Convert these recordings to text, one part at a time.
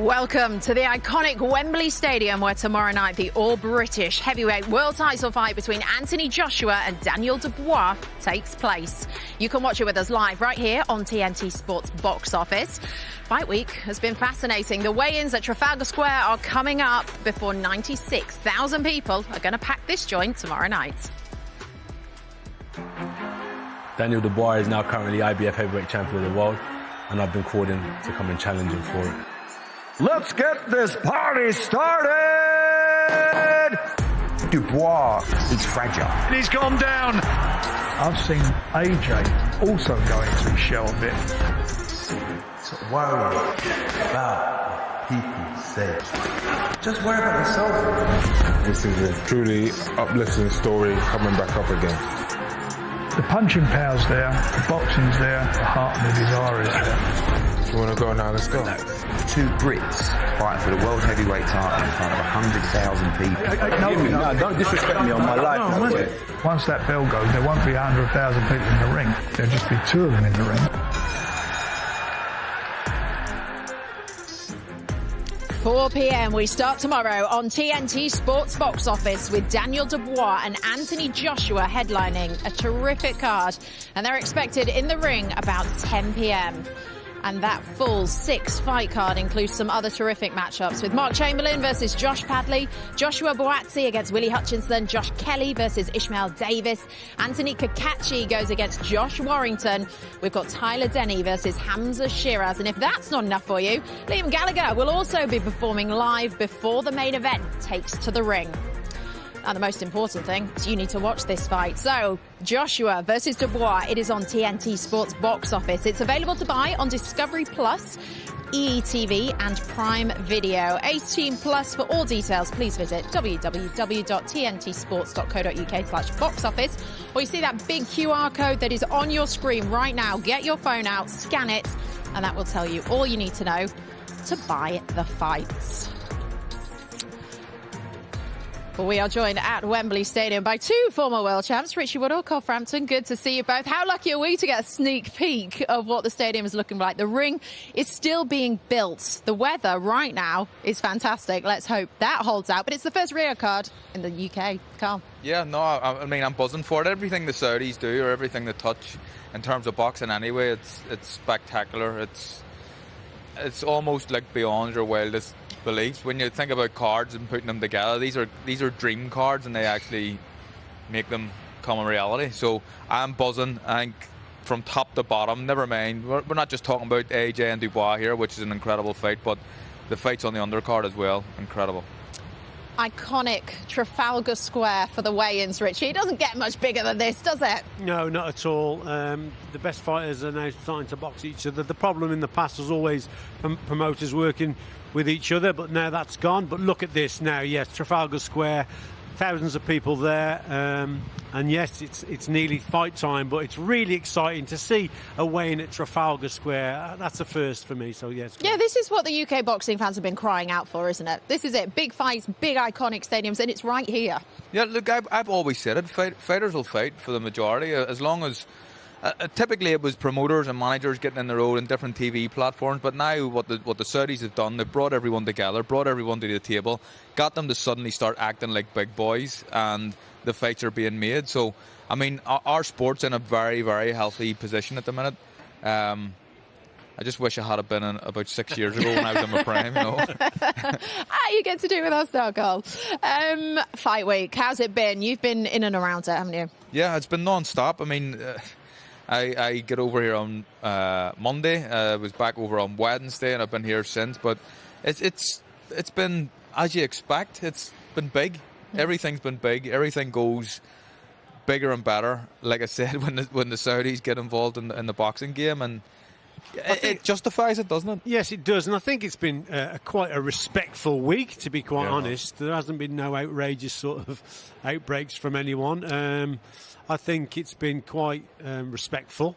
Welcome to the iconic Wembley Stadium, where tomorrow night the all-British heavyweight world title fight between Anthony Joshua and Daniel Dubois takes place. You can watch it with us live right here on TNT Sports box office. Fight week has been fascinating. The weigh-ins at Trafalgar Square are coming up before 96,000 people are going to pack this joint tomorrow night. Daniel Dubois is now currently IBF heavyweight champion of the world, and I've been called in to come and challenge him for it. Let's get this party started! Dubois is fragile. He's gone down. I've seen AJ also go into his shell a bit. So worry about what people say. Just worry about yourself. This is a truly uplifting story coming back up again. The punching power's there, the boxing's there, the heart and the desire is there. You want to go now? Let's go. Two Brits fight for the world heavyweight title in front of 100,000 people. No, don't disrespect me on my life. Once that bell goes, there won't be 100,000 people in the ring. There'll just be two of them in the ring. 4 p.m. we start tomorrow on TNT Sports box office with Daniel Dubois and Anthony Joshua headlining a terrific card, and they're expected in the ring about 10 p.m. And that full 6-fight card includes some other terrific matchups with Mark Chamberlain versus Josh Padley, Joshua Buatsi against Willie Hutchinson, Josh Kelly versus Ishmael Davis, Anthony Cacace goes against Josh Warrington. We've got Tyler Denny versus Hamza Sheeraz. And if that's not enough for you, Liam Gallagher will also be performing live before the main event takes to the ring. And the most important thing is you need to watch this fight. So, Joshua versus Dubois, it is on TNT Sports box office. It's available to buy on Discovery Plus, EETV and Prime Video. Ace Team Plus. For all details, please visit www.tntsports.co.uk/box office. Or you see that big QR code that is on your screen right now. Get your phone out, scan it, and that will tell you all you need to know to buy the fights. Well, we are joined at Wembley Stadium by two former world champs, Richie Woodall, Frampton. Good to see you both. How lucky are we to get a sneak peek of what the stadium is looking like? The ring is still being built. The weather right now is fantastic. Let's hope that holds out. But it's the first Rio card in the UK. Carl. Yeah, no, I mean, I'm buzzing for it. Everything the Saudis do, or everything they touch in terms of boxing anyway, it's spectacular. It's almost like beyond your wildest beliefs. When you think about cards and putting them together, these are dream cards, and they actually make them come a reality. So I'm buzzing. I think from top to bottom, never mind, we're not just talking about AJ and Dubois here, which is an incredible fight, but the fights on the undercard as well, incredible. Iconic Trafalgar Square for the weigh-ins, Richie. It doesn't get much bigger than this, does it? No, not at all. The best fighters are now starting to box each other. The problem in the past was always promoters working with each other, but now that's gone. But look at this now. Yes, Trafalgar Square, thousands of people there, and yes, it's nearly fight time, but it's really exciting to see a weigh-in at Trafalgar Square. That's a first for me, so yes. Yeah, this is what the UK boxing fans have been crying out for, isn't it? This is it. Big fights, big iconic stadiums, and it's right here. Yeah, look, I've always said it. Fighters will fight for the majority, as long as... typically it was promoters and managers getting in the road and different TV platforms, but now what the Saudis have done, they've brought everyone together, brought everyone to the table, got them to suddenly start acting like big boys, and the fights are being made. So, I mean, our sport's in a very, very healthy position at the minute. I just wish I had been in about 6 years ago when I was in my prime, you know. You get to do it with us now, Carl. Fight week, how's it been? You've been in and around it, haven't you? Yeah, it's been non-stop. I mean... I get over here on Monday. I was back over on Wednesday, and I've been here since. But it's been as you expect. It's been big. Everything's been big. Everything goes bigger and better. Like I said, when the Saudis get involved in the boxing game, and it justifies it, doesn't it? Yes, it does. And I think it's been quite a respectful week, to be quite honest. There hasn't been no outrageous sort of outbreaks from anyone. I think it's been quite respectful.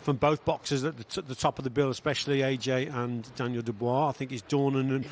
both boxers at the top of the bill, especially AJ and Daniel Dubois. I think it's dawning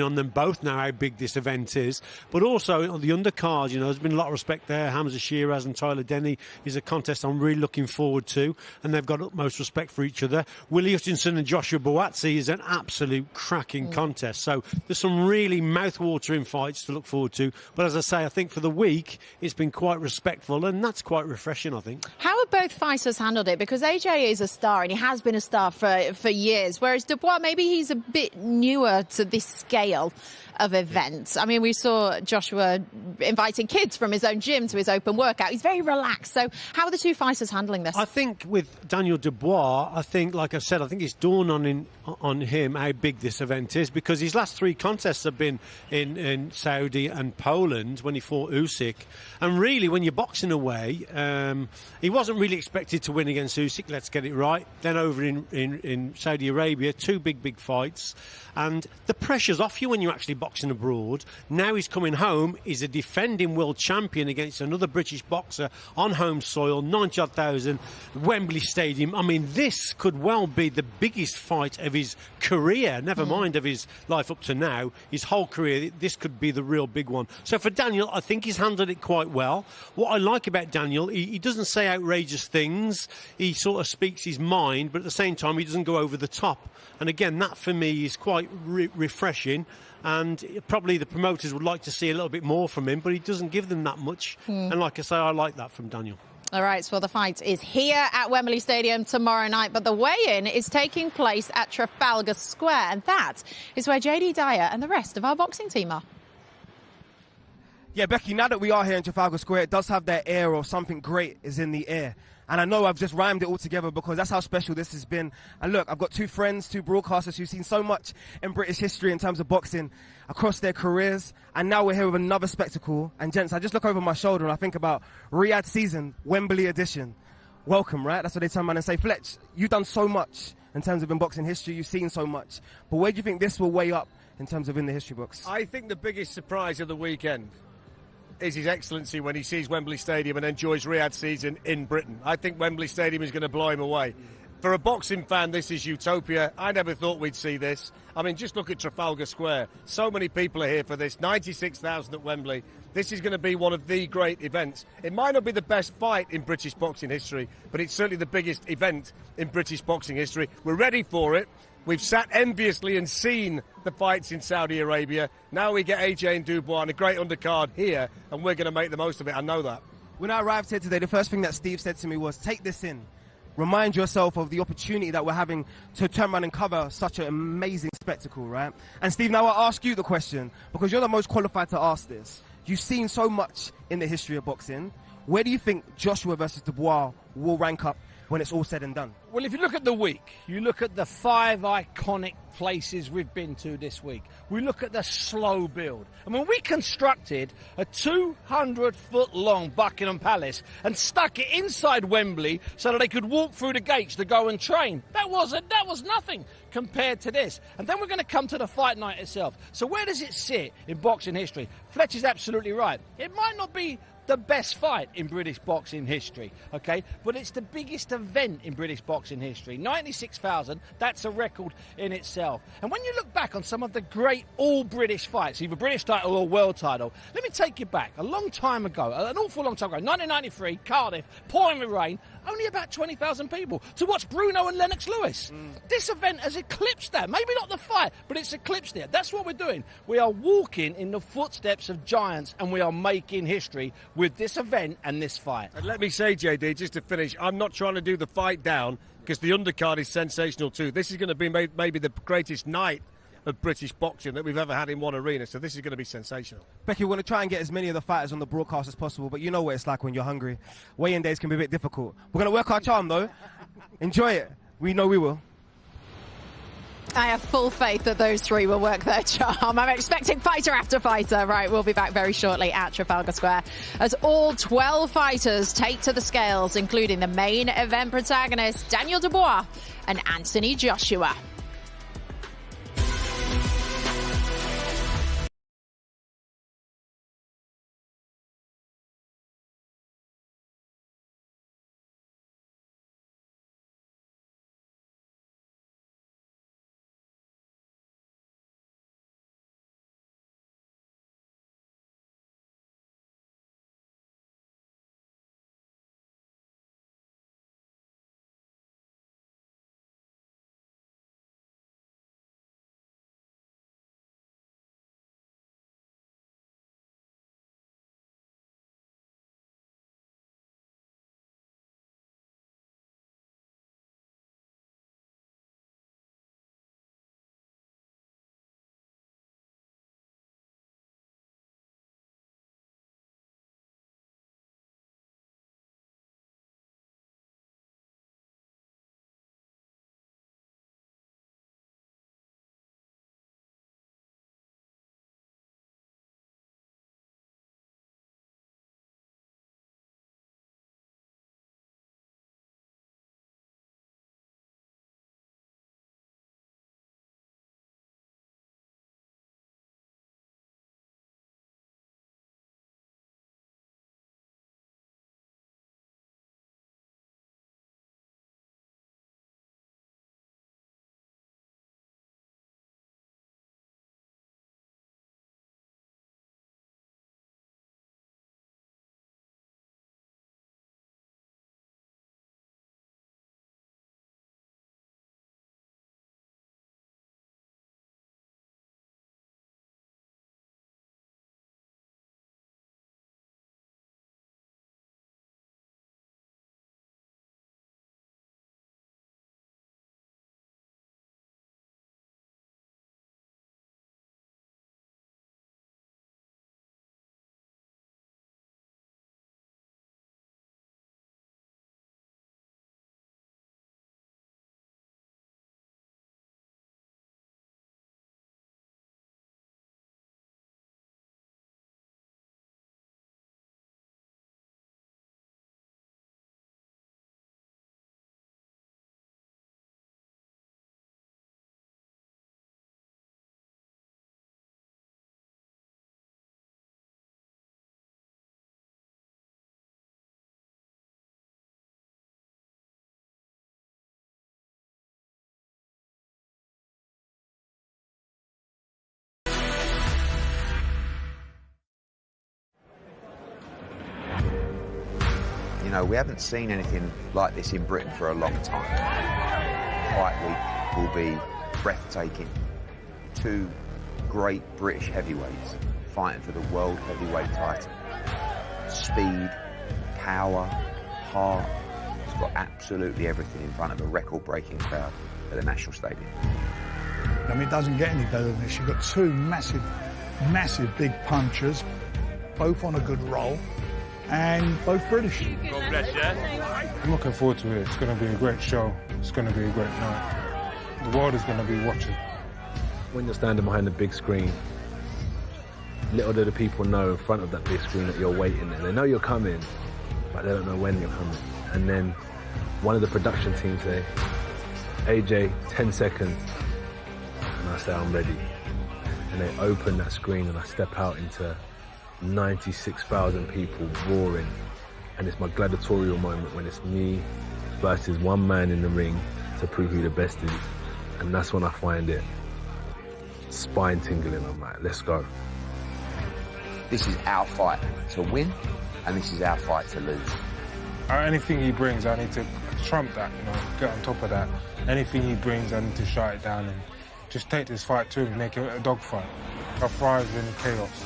on them both now how big this event is. But also on the undercard, there's been a lot of respect there. Hamza Sheeraz and Tyler Denny is a contest I'm really looking forward to, and they've got utmost respect for each other. Willie Hutchinson and Joshua Buatsi is an absolute cracking contest. So there's some really mouth-watering fights to look forward to. But as I say, I think for the week, it's been quite respectful, and that's quite refreshing, I think. How have both fighters handled it? Because AJ is a star, and he has been a star for years, whereas Dubois, maybe he's a bit newer to this scale of events. I mean, we saw Joshua inviting kids from his own gym to his open workout. He's very relaxed. So how are the two fighters handling this? I think with Daniel Dubois, like I said, I think it's dawned on him how big this event is, because his last 3 contests have been in Saudi and Poland when he fought Usyk. And really, when you're boxing away, he wasn't really expected to win against Usyk, let's get it right. Then over in Saudi Arabia, 2 big fights. And the pressure's off you when you're actually boxing abroad. Now he's coming home. He's a defending world champion against another British boxer on home soil, 90,000, Wembley Stadium. I mean, this could well be the biggest fight of his career, never mind of his life up to now. His whole career, this could be the real big one. So for Daniel, I think he's handled it quite well. What I like about Daniel, he doesn't say outrageous things. He sort of speaks his mind, but at the same time, he doesn't go over the top. And again, that for me is quite refreshing. And probably the promoters would like to see a little bit more from him, but he doesn't give them that much. And like I say, I like that from Daniel. All right, so the fight is here at Wembley Stadium tomorrow night, but the weigh-in is taking place at Trafalgar Square, and that is where JD Dyer and the rest of our boxing team are. Yeah, Becky, now that we are here in Trafalgar Square, it does have that air of something great is in the air. And I know I've just rhymed it all together because that's how special this has been. And look, I've got 2 friends, 2 broadcasters who've seen so much in British history in terms of boxing across their careers. And now we're here with another spectacle. And gents, I just look over my shoulder and I think about Riyadh season, Wembley edition. Welcome, right? That's what they turn around and say. Fletch, you've done so much in terms of in boxing history. You've seen so much. But where do you think this will weigh up in terms of in the history books? I think the biggest surprise of the weekend is His Excellency when he sees Wembley Stadium and enjoys Riyadh season in Britain. I think Wembley Stadium is going to blow him away. For a boxing fan, this is utopia. I never thought we'd see this. I mean, just look at Trafalgar Square. So many people are here for this. 96,000 at Wembley. This is going to be one of the great events. It might not be the best fight in British boxing history, but it's certainly the biggest event in British boxing history. We're ready for it. We've sat enviously and seen the fights in Saudi Arabia. Now we get AJ and Dubois and a great undercard here, and we're going to make the most of it. I know that. When I arrived here today, the first thing that Steve said to me was, take this in. Remind yourself of the opportunity that we're having to turn around and cover such an amazing spectacle, right? And Steve, now I'll ask you the question, because you're the most qualified to ask this. You've seen so much in the history of boxing. Where do you think Joshua versus Dubois will rank up when it's all said and done? Well, if you look at the week, you look at the 5 iconic places we've been to this week. We look at the slow build. I mean, we constructed a 200-foot-long Buckingham Palace and stuck it inside Wembley so that they could walk through the gates to go and train. That was nothing compared to this. And then we're going to come to the fight night itself. So where does it sit in boxing history? Fletch is absolutely right. It might not be the best fight in British boxing history, okay? But it's the biggest event in British boxing history. 96,000, that's a record in itself. And when you look back on some of the great all-British fights, either British title or world title, let me take you back a long time ago, an awful long time ago, 1993, Cardiff, pouring with rain, only about 20,000 people to watch Bruno and Lennox Lewis. This event has eclipsed that. Maybe not the fight, but it's eclipsed it. That's what we're doing. We are walking in the footsteps of giants, and we are making history with this event and this fight. And let me say, JD, just to finish, I'm not trying to do the fight down because the undercard is sensational too. This is going to be maybe the greatest night of British boxing that we've ever had in one arena, so this is going to be sensational. Becky, we're going to try and get as many of the fighters on the broadcast as possible, but you know what it's like when you're hungry. Weigh-in days can be a bit difficult. We're going to work our charm, though. Enjoy it. We know we will. I have full faith that those 3 will work their charm. I'm expecting fighter after fighter. Right, we'll be back very shortly at Trafalgar Square as all 12 fighters take to the scales, including the main event protagonists, Daniel Dubois and Anthony Joshua. You know, we haven't seen anything like this in Britain for a long time. Fight week will be breathtaking. Two great British heavyweights fighting for the world heavyweight title. Speed, power, heart. It's got absolutely everything in front of a record-breaking crowd at the National Stadium. I mean, it doesn't get any better than this. You've got two massive big punchers, both on a good roll, and both British. God bless you. I'm looking forward to it. It's going to be a great show. It's going to be a great night. The world is going to be watching. When you're standing behind the big screen, little do the people know in front of that big screen that you're waiting, and they know you're coming, but they don't know when you're coming. And then one of the production teams say, AJ, 10 seconds. And I say, I'm ready. And they open that screen and I step out into 96,000 people roaring. And it's my gladiatorial moment when it's me versus one man in the ring to prove who the best is. And that's when I find it spine tingling. I'm like, let's go. This is our fight to win, and this is our fight to lose. Anything he brings, I need to trump that, you know, get on top of that. Anything he brings, I need to shut it down and just take this fight to him, make it a dogfight. I thrive in chaos.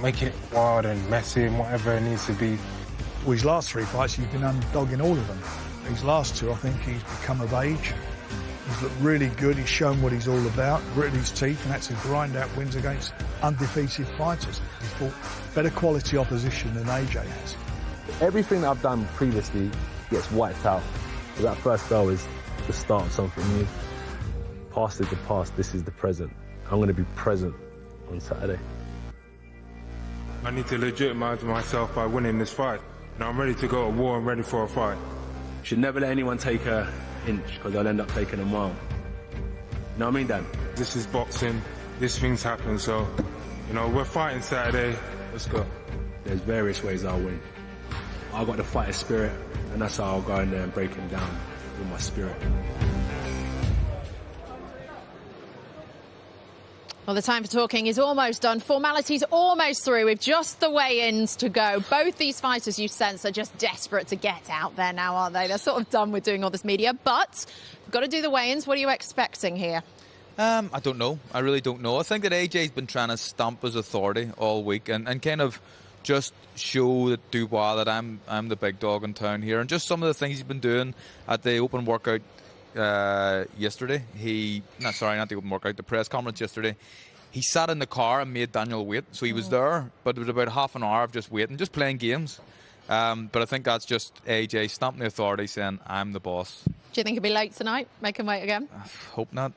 Make it wild and messy and whatever it needs to be. Well, his last three fights, he's been underdog in all of them. His last two, I think he's become of age. He's looked really good. He's shown what he's all about, gritted his teeth, and had to grind out wins against undefeated fighters. He's fought better quality opposition than AJ has. Everything that I've done previously gets wiped out. So that first bell is the start of something new. Past is the past, this is the present. I'm going to be present on Saturday. I need to legitimize myself by winning this fight. Now I'm ready to go to war and ready for a fight. Should never let anyone take an inch, because they'll end up taking a mile. You know what I mean, Dan? This is boxing. These things happen, so, you know, we're fighting Saturday. Let's go. There's various ways I'll win. I've got the fighter spirit, and that's how I'll go in there and break him down with my spirit. Well, the time for talking is almost done. Formalities almost through with just the weigh-ins to go. Both these fighters, you sense, are just desperate to get out there now, aren't they? They're sort of done with doing all this media, but we've got to do the weigh-ins. What are you expecting here? I don't know. I really don't know. I think that AJ's been trying to stamp his authority all week and kind of just show that Dubois that I'm the big dog in town here, and just some of the things he's been doing at the open workout yesterday. Not the open workout, the press conference yesterday. He sat in the car and made Daniel wait. So he was there, but it was about half an hour of just waiting, just playing games. But I think that's just AJ stamping the authority, saying, I'm the boss. Do you think he'll be late tonight? Make him wait again? Hope not.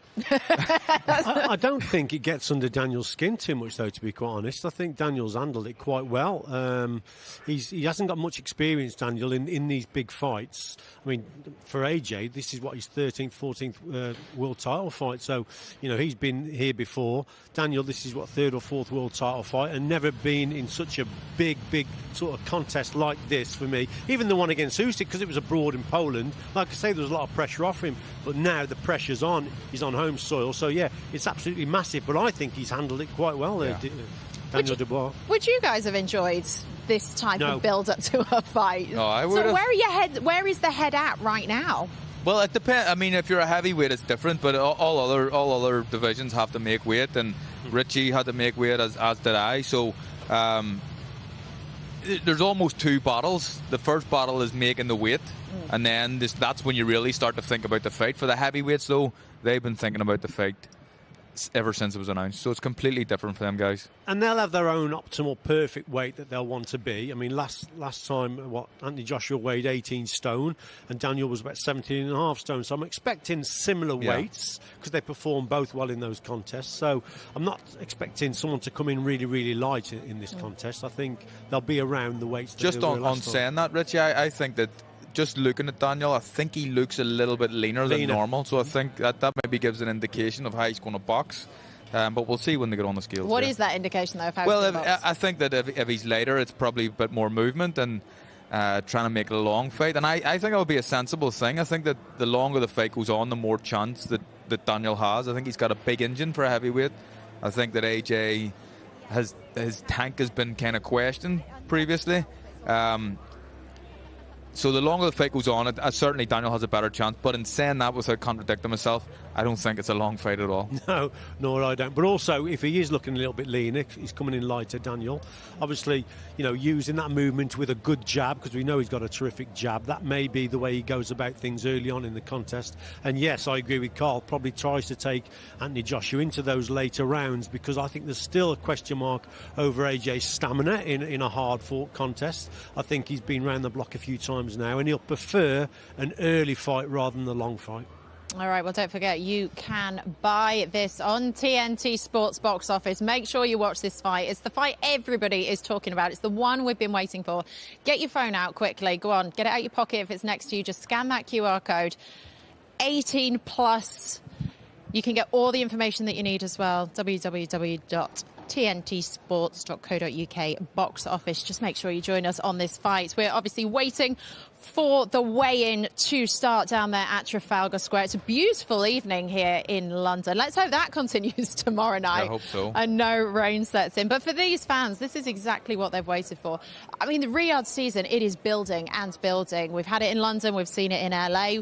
I don't think it gets under Daniel's skin too much, though, to be quite honest. I think Daniel's handled it quite well. He hasn't got much experience, Daniel, in these big fights. I mean, for AJ, this is what his 13th, 14th world title fight. So, you know, he's been here before. Daniel, this is what, 3rd or 4th world title fight, and never been in such a big sort of contest like this for me. Even the one against Usyk, because it was abroad in Poland. Like I say, there was a lot of pressure off him, but now the pressure's on. He's on home soil, so yeah, it's absolutely massive. But I think he's handled it quite well there, Daniel Dubois. Would you guys have enjoyed this type of build-up to a fight? No, I would. So where is the head at right now? Well, it depends. I mean, if you're a heavyweight, it's different. But all other divisions have to make weight, and Richie had to make weight, as did I. So there's almost two battles. The first battle is making the weight, and then that's when you really start to think about the fight. For the heavyweights, though, they've been thinking about the fight ever since it was announced. So it's completely different for them guys. And they'll have their own optimal perfect weight that they'll want to be. I mean, last time, Anthony Joshua weighed 18 stone and Daniel was about 17.5 stone. So I'm expecting similar weights because they perform both well in those contests. So I'm not expecting someone to come in really, really light in this contest. I think they'll be around the weights that just they were last time. Saying that, Richie, I think that just looking at Daniel, I think he looks a little bit leaner than normal. So I think that maybe gives an indication of how he's going to box. But we'll see when they get on the scales. What is that indication, though, of how well, I think that if he's lighter, it's probably a bit more movement and trying to make it a long fight. And I think that would be a sensible thing. I think that the longer the fight goes on, the more chance that Daniel has. I think he's got a big engine for a heavyweight. I think that AJ, his tank has been kind of questioned previously. So the longer the fight goes on, certainly Daniel has a better chance. But in saying that, without contradicting myself, I don't think it's a long fight at all. No, nor I don't. But also, if he is looking a little bit leaner, he's coming in lighter, Daniel. Obviously, using that movement with a good jab, because we know he's got a terrific jab. That may be the way he goes about things early on in the contest. And yes, I agree with Carl. Probably tries to take Anthony Joshua into those later rounds, because I think there's still a question mark over AJ's stamina in a hard-fought contest. I think he's been round the block a few times now, and he'll prefer an early fight rather than the long fight. All right, well, don't forget, you can buy this on TNT Sports box office. Make sure you watch this fight. It's the fight everybody is talking about. It's the one we've been waiting for. Get your phone out quickly. Go on, get it out your pocket if it's next to you. Just scan that QR code. 18 plus. You can get all the information that you need as well. www.tntsports.co.uk box office. Just make sure you join us on this fight. We're obviously waiting for the weigh-in to start down there at Trafalgar Square. It's a beautiful evening here in London. Let's hope that continues tomorrow night. I hope so. And no rain sets in. But for these fans, this is exactly what they've waited for. I mean, the Riyadh season, it is building and building. We've had it in London. We've seen it in LA.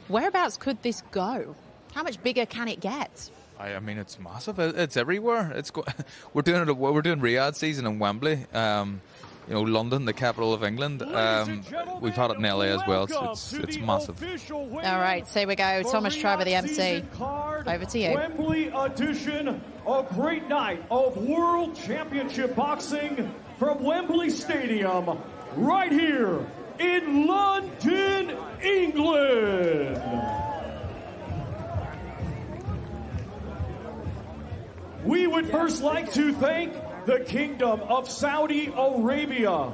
Whereabouts could this go? How much bigger can it get? I mean, it's massive. It's everywhere. We're doing Riyadh season in Wembley. London, the capital of England. We've had it in LA as well. So it's massive. All right, so here we go. Thomas Trevor, the MC. Over to you. Wembley edition, a great night of World Championship Boxing from Wembley Stadium, right here in London, England. We would first like to thank the Kingdom of Saudi Arabia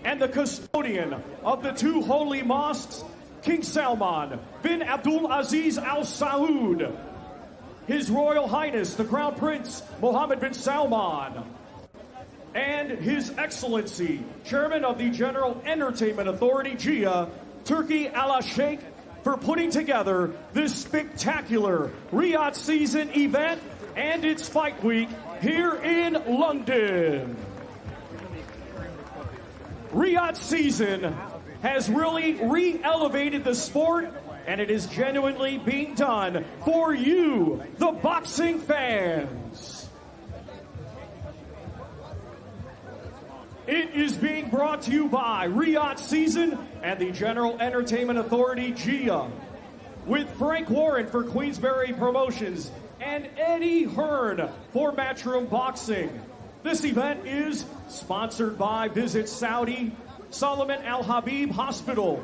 and the custodian of the two holy mosques, King Salman bin Abdul Aziz Al Saud, His Royal Highness the Crown Prince Mohammed bin Salman, and His Excellency Chairman of the General Entertainment Authority, GIA, Turki Al Sheikh, for putting together this spectacular Riyadh season event and its fight week here in London. Riyadh season has really re-elevated the sport, and it is genuinely being done for you, the boxing fans. It is being brought to you by Riyadh season and the General Entertainment Authority, GIA, with Frank Warren for Queensberry Promotions and Eddie Hearn for Matchroom Boxing. This event is sponsored by Visit Saudi, Solomon Al Habib Hospital,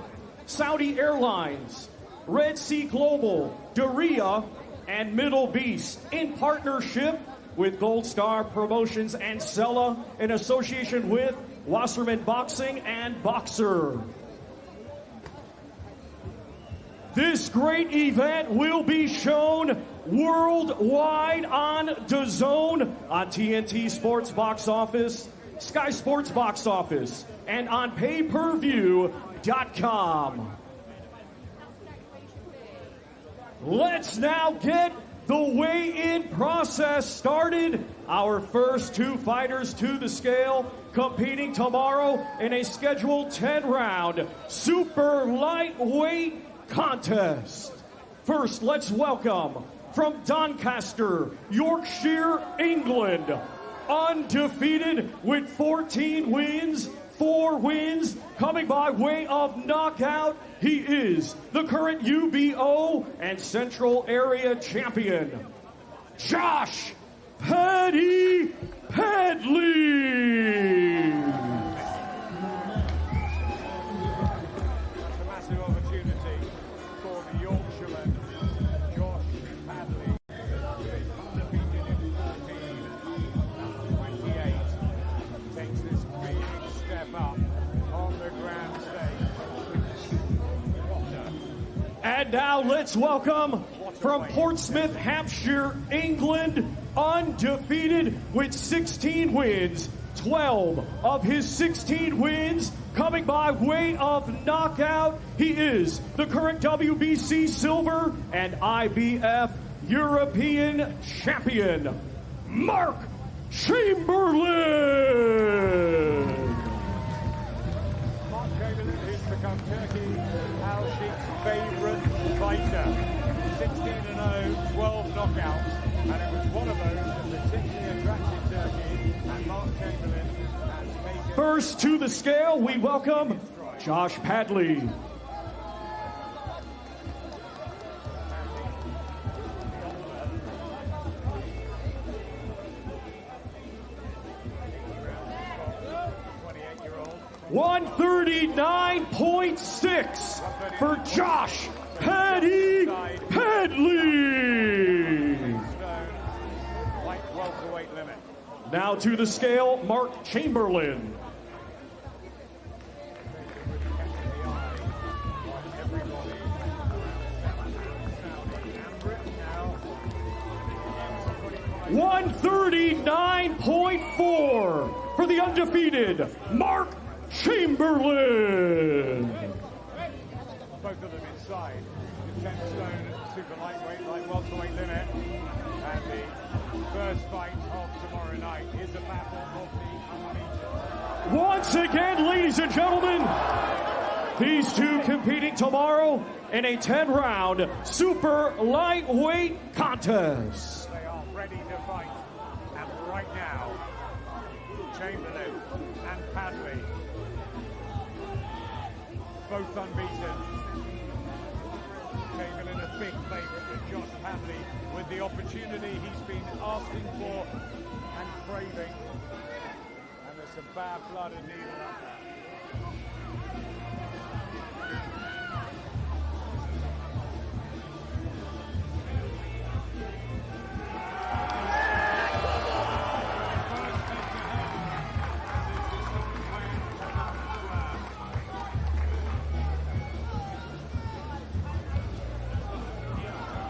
Saudi Airlines, Red Sea Global, Daria, and Middle Beast, in partnership with Gold Star Promotions and Sella, in association with Wasserman Boxing and Boxer. This great event will be shown worldwide on DAZN, on TNT Sports box office, Sky Sports box office, and on payperview.com. Let's now get the weigh-in process started. Our first two fighters to the scale competing tomorrow in a scheduled 10-round super lightweight contest. First, let's welcome from Doncaster, Yorkshire, England, undefeated with 14 wins, 4 wins, coming by way of knockout. He is the current UBO and Central Area champion, Josh Padley. And now let's welcome from Portsmouth, Hampshire, England, undefeated with 16 wins, 12 of his 16 wins coming by way of knockout. He is the current WBC Silver and IBF European Champion, Mark Chamberlain. Mark Chamberlain who's become Turkey Al Sheikh's favourite fighter. 16-0, 12 knockouts, and it was one of those that particularly attracted Turkey, and Mark Chamberlain has taken... First to the scale, we welcome Josh Padley. $139.6 for Josh Paddy Padley. Now to the scale, Mark Chamberlain. $139.4 for the undefeated Mark Chamberlain. Both of them inside the 10-stone super lightweight, light welterweight limit. And the first fight of tomorrow night is a battle of the unbeaten. Once again, ladies and gentlemen, these two competing tomorrow in a 10-round super lightweight contest. They are ready to fight. And right now, Chamberlain and Padley, both unbeaten. Chamberlain a big favourite with Josh Padley, with the opportunity he's been asking for and craving. And there's some bad blood in neither of them.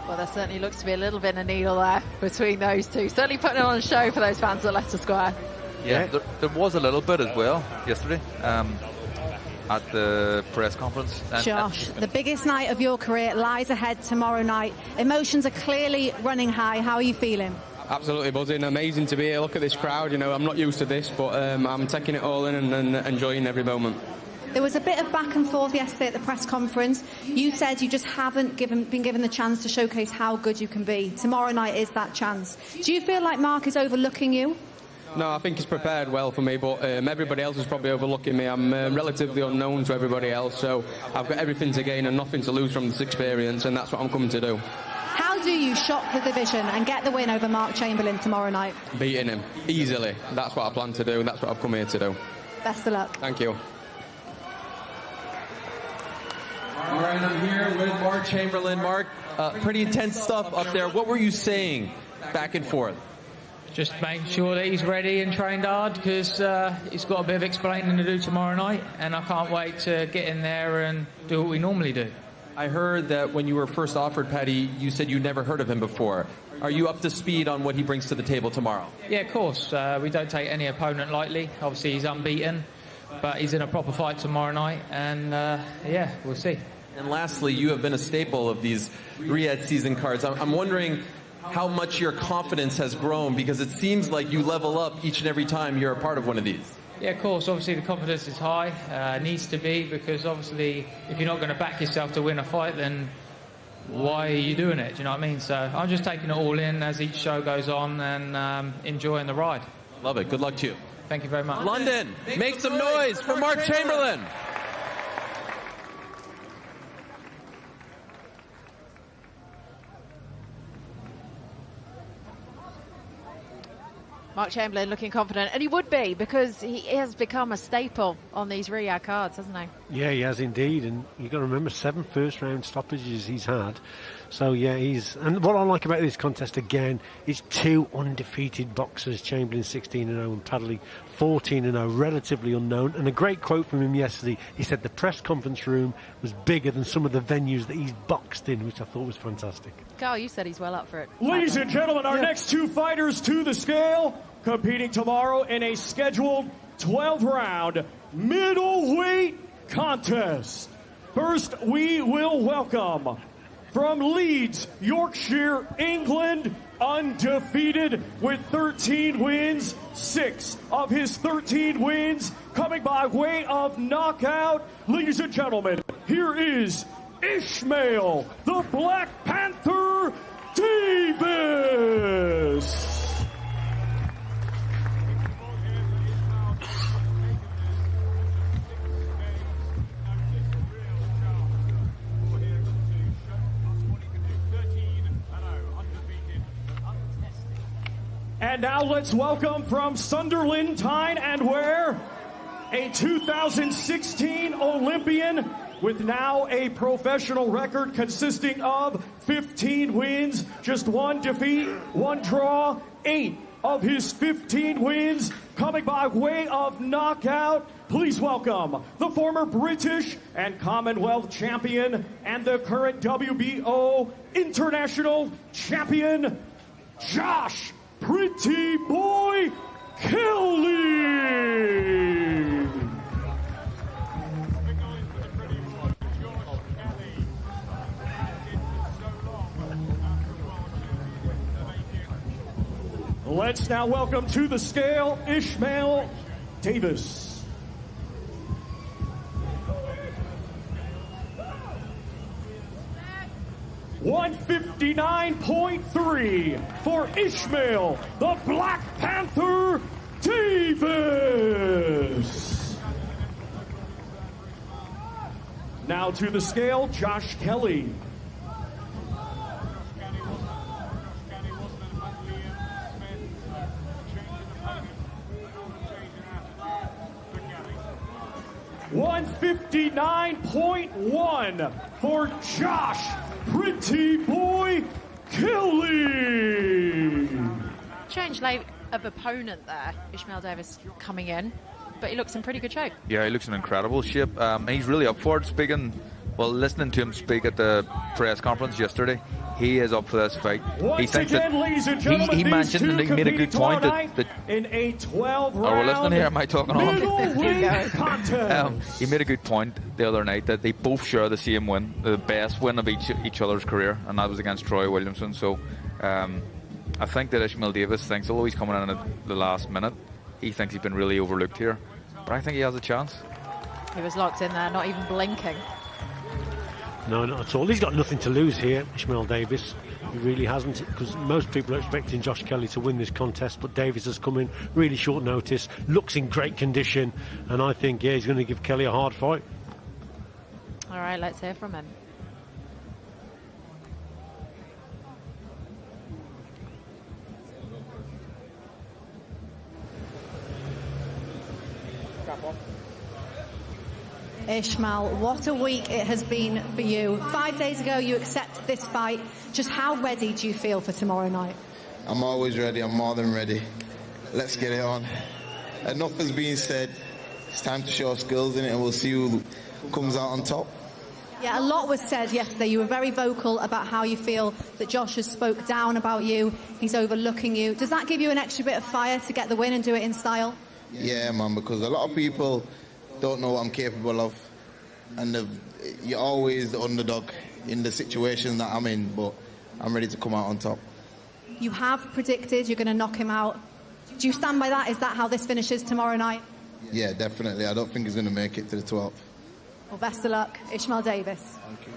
Well, there certainly looks to be a little bit of needle there between those two. Certainly putting on a show for those fans at Leicester Square. Yeah, there was a little bit as well yesterday at the press conference. Josh, the biggest night of your career lies ahead tomorrow night. Emotions are clearly running high. How are you feeling? Absolutely buzzing. Amazing to be here. Look at this crowd. You know, I'm not used to this, but I'm taking it all in and enjoying every moment. There was a bit of back and forth yesterday at the press conference. You said you just haven't been given the chance to showcase how good you can be. Tomorrow night is that chance. Do you feel like Mark is overlooking you? No, I think he's prepared well for me, but everybody else is probably overlooking me. I'm relatively unknown to everybody else, so I've got everything to gain and nothing to lose from this experience, and that's what I'm coming to do. How do you shock the division and get the win over Mark Chamberlain tomorrow night? Beating him, easily. That's what I plan to do, and that's what I've come here to do. Best of luck. Thank you. All right, I'm here with Mark Chamberlain. Mark, pretty intense stuff up there. What were you saying back and forth? Just making sure that he's ready and trained hard, because he's got a bit of explaining to do tomorrow night, and I can't wait to get in there and do what we normally do. I heard that when you were first offered Paddy, you said you'd never heard of him before. Are you up to speed on what he brings to the table tomorrow? Yeah, of course. We don't take any opponent lightly. Obviously, he's unbeaten, but he's in a proper fight tomorrow night, and yeah, we'll see. And lastly, you have been a staple of these Riyadh season cards. I'm wondering how much your confidence has grown, because it seems like you level up each and every time you're a part of one of these. Yeah, of course. Obviously, the confidence is high. Needs to be, because obviously, if you're not going to back yourself to win a fight, then why are you doing it? Do you know what I mean? So I'm just taking it all in as each show goes on and enjoying the ride. Love it. Good luck to you. Thank you very much. London, make some noise for Mark Chamberlain. Mark Chamberlain looking confident, and he would be, because he has become a staple on these Riyadh cards, hasn't he? Yeah, he has indeed, and you've got to remember 7 first-round stoppages he's had. So, yeah, and what I like about this contest, again, is 2 undefeated boxers, Chamberlain 16-0 and Padley 14-0, relatively unknown. And a great quote from him yesterday, he said the press conference room was bigger than some of the venues that he's boxed in, which I thought was fantastic. Carl, you said he's well up for it. Ladies and gentlemen, our next 2 fighters to the scale, competing tomorrow in a scheduled 12-round middleweight contest. First, we will welcome from Leeds, Yorkshire, England, undefeated with 13 wins, 6 of his 13 wins coming by way of knockout. Ladies and gentlemen, here is Ishmael, the Black Panther Davis. And now let's welcome from Sunderland, Tyne and Wear, a 2016 Olympian with now a professional record consisting of 15 wins, just 1 defeat, 1 draw, 8 of his 15 wins coming by way of knockout. Please welcome the former British and Commonwealth champion and the current WBO international champion, Josh Pretty Boy Kelly. Let's now welcome to the scale Ishmael Davis. 159.3 for Ishmael, the Black Panther Davis. Now to the scale, Josh Kelly. 159.1 for Josh Pretty Boy Kelly. Change of opponent there, Ishmael Davis coming in, but he looks in pretty good shape. Yeah, he looks in incredible shape. He's really up for it. Listening to him speak at the press conference yesterday, he is up for this fight. Once again, ladies and gentlemen, he mentioned and he made a good point that in a 12-round we're listening here. Am I talking on? contest. He made a good point the other night that they both share the same win, the best win of each other's career, and that was against Troy Williamson. So I think that Ishmael Davis thinks, although he's coming in at the last minute, he thinks he's been really overlooked here. But I think he has a chance. He was locked in there, not even blinking. No, not at all. He's got nothing to lose here, Ishmael Davis. He really hasn't, because most people are expecting Josh Kelly to win this contest, but Davis has come in really short notice, looks in great condition, and I think, yeah, he's going to give Kelly a hard fight. All right, let's hear from him. Ishmael, what a week it has been for you. 5 days ago, you accepted this fight. Just how ready do you feel for tomorrow night? I'm always ready. I'm more than ready. Let's get it on. Enough has been said. It's time to show skills in it, and we'll see who comes out on top. Yeah, a lot was said yesterday. You were very vocal about how you feel that Josh has spoke down about you. He's overlooking you. Does that give you an extra bit of fire to get the win and do it in style? Yeah, man, because a lot of people don't know what I'm capable of, and you're always the underdog in the situation that I'm in, but I'm ready to come out on top. You have predicted you're going to knock him out. Do you stand by that? Is that how this finishes tomorrow night? Yeah, definitely. I don't think he's going to make it to the 12th. Well, best of luck, Ishmael Davis. Thank you.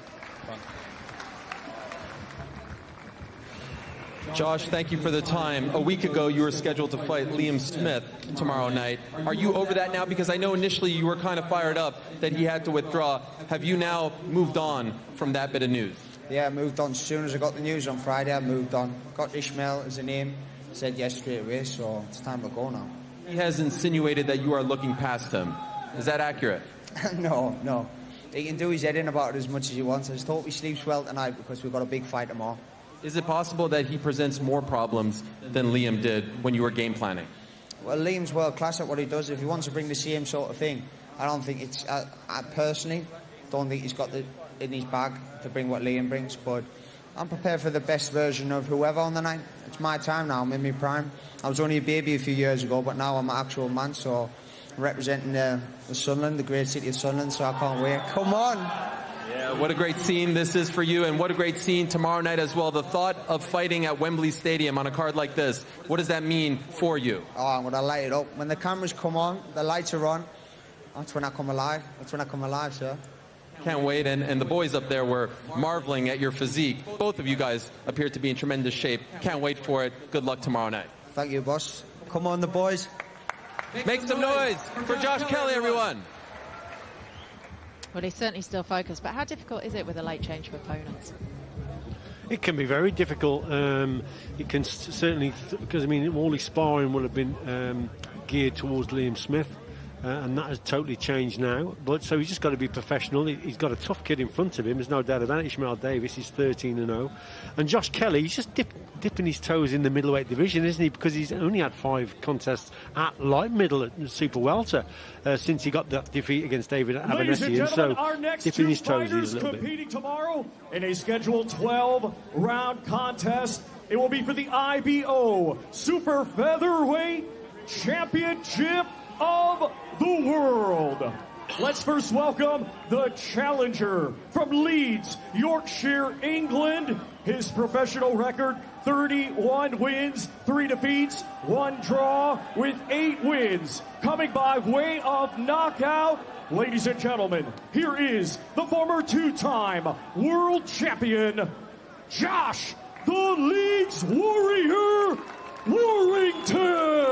Josh, thank you for the time. A week ago, you were scheduled to fight Liam Smith tomorrow night. Are you over that now? Because I know initially you were kind of fired up that he had to withdraw. Have you now moved on from that bit of news? Yeah, I moved on. As soon as I got the news on Friday, I moved on. Got Ishmael as a name, said yes straight away, so it's time to go now. He has insinuated that you are looking past him. Is that accurate? No. He can do his head in about it as much as he wants. I just hope he sleeps well tonight because we've got a big fight tomorrow. Is it possible that he presents more problems than Liam did when you were game planning? Well, Liam's world class at what he does. If he wants to bring the same sort of thing, I don't think it's... I personally don't think he's got in his bag to bring what Liam brings, but I'm prepared for the best version of whoever on the night. It's my time now. I'm in my prime. I was only a baby a few years ago, but now I'm an actual man, so I'm representing the Sunderland, the great city of Sunderland, so I can't wait. Come on! Yeah, what a great scene this is for you, and what a great scene tomorrow night as well. The thought of fighting at Wembley Stadium on a card like this, what does that mean for you? Oh, I'm going to light it up. When the cameras come on, the lights are on, that's when I come alive. That's when I come alive, sir. Can't wait, and the boys up there were marveling at your physique. Both of you guys appear to be in tremendous shape. Can't wait for it. Good luck tomorrow night. Thank you, boss. Come on, the boys. Make some noise for Josh Kelly, everyone. Well, he's certainly still focused, but how difficult is it with a late change of opponents? It can be very difficult. It can certainly, because I mean, all his sparring will have been geared towards Liam Smith. And that has totally changed now. But so he's just got to be professional. He's got a tough kid in front of him. There's no doubt about it. Ishmael Davis is 13-0, and Josh Kelly, he's just dipping his toes in the middleweight division, isn't he? Because he's only had 5 contests at light middle at super welter since he got that defeat against David Abernethy. And so our next dipping his two toes fighters is a little bit. competing tomorrow in a scheduled 12-round contest. It will be for the IBO Super Featherweight Championship of the world. Let's first welcome the challenger from Leeds, Yorkshire, England. His professional record, 31 wins, 3 defeats, 1 draw, with 8 wins. Coming by way of knockout, ladies and gentlemen, here is the former 2-time world champion, Josh the Leeds Warrior Warrington.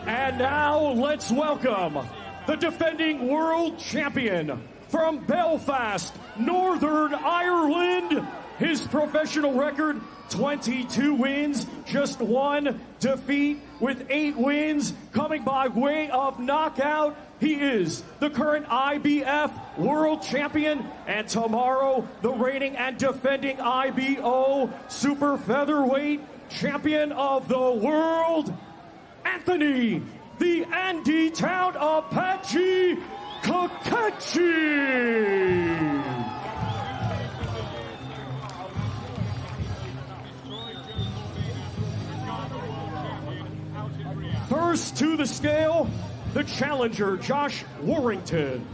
And now let's welcome the defending world champion from Belfast, Northern Ireland. His professional record, 22 wins, just 1 defeat, with 8 wins. Coming by way of knockout, he is the current IBF world champion, and tomorrow the reigning and defending IBO super featherweight champion of the world, Anthony, the Andy Town Apache Cacace. First to the scale, the challenger, Josh Warrington.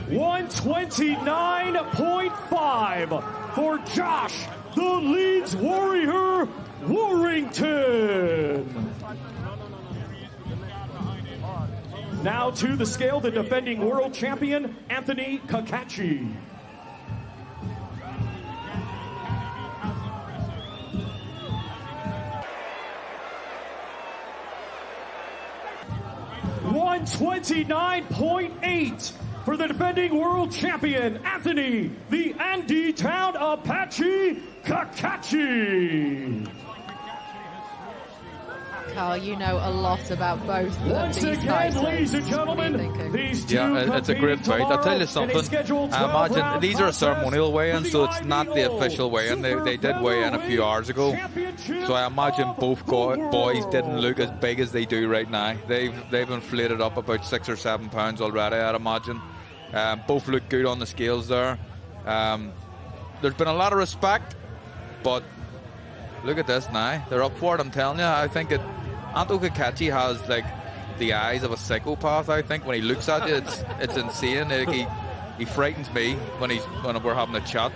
$129.5 for Josh, the Leeds Warrior Warrington. Now to the scale, the defending world champion, Anthony Cacace. $129.8 for the defending world champion, Anthony, the Andy Town Apache Cacace. Carl, you know a lot about both of Once these again, fighters. ladies and gentlemen, these two it's a great fight. I'll tell you something. I imagine these are a ceremonial weigh-in, so it's not the official weigh-in. They did weigh in a few hours ago, so I imagine both boys didn't look as big as they do right now. They've inflated up about 6 or 7 pounds already, I'd imagine. Both look good on the scales there. There's been a lot of respect, but look at this now. They're up for it, I'm telling you. I think Anto Cacace has like the eyes of a psychopath. I think when he looks at you, it's insane. Like, he frightens me when we're having a chat.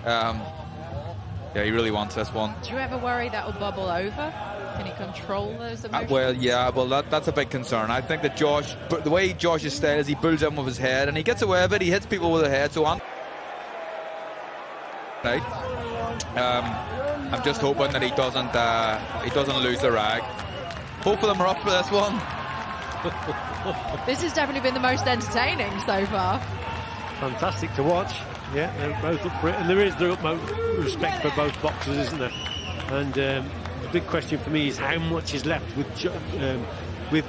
Yeah, he really wants this one. Do you ever worry that will bubble over? Can he control those emotions? That's a big concern. I think that the way Josh's style is, he builds in with his head and he gets away with it. He hits people with the head. So I'm just hoping that he doesn't lose the rag. Both of them are up for this one. This has definitely been the most entertaining so far. Fantastic to watch. Yeah, they're both up for it, and there is the utmost respect for both boxers, isn't there? And the big question for me is how much is left with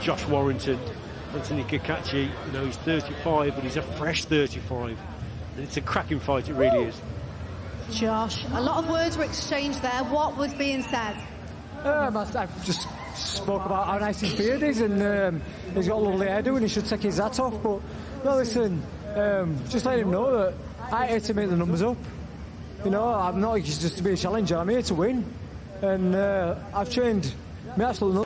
Josh Warrington. Anthony Cacace, he's 35, but he's a fresh 35, and it's a cracking fight. It really is. Josh, a lot of words were exchanged there. What was being said? I'm just spoke about how nice his beard is, and he's got a lovely hairdo, and he should take his hat off. But no, listen, just let him know that I ain't here to make the numbers up. You know, I'm not just to be a challenger. I'm here to win, and I've trained me absolutely.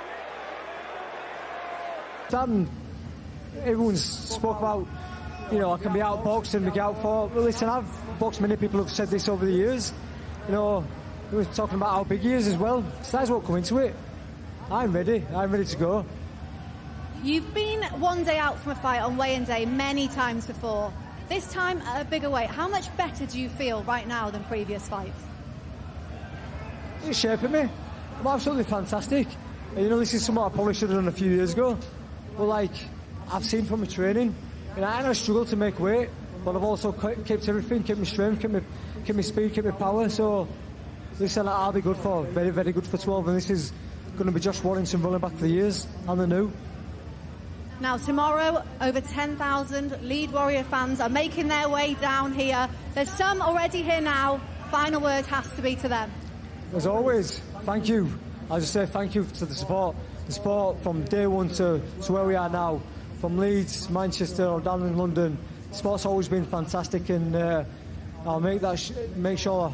Everyone's spoke about, you know, I can be outboxed and be out for. But listen, I've boxed many people who've said this over the years. You know, we were talking about how big he is as well. Size won't come into it. I'm ready. I'm ready to go. You've been one day out from a fight on weigh-in day many times before. This time at a bigger weight. How much better do you feel right now than previous fights? It's shaping me. I'm absolutely fantastic. And, you know, this is something I probably should have done a few years ago. But, like, I've seen from my training, and I struggle to make weight, but I've also kept everything, kept my strength, kept my speed, kept my power. So, listen, I'll be good for, very, very good for 12. And this is going to be Josh Warrington running back for the years and the new. Now, tomorrow, over 10,000 Lead Warrior fans are making their way down here. There's some already here now. Final word has to be to them. As always, thank you. I just say thank you to the support. The support from day one to where we are now. From Leeds, Manchester, or down in London. The support's always been fantastic, and I'll make sure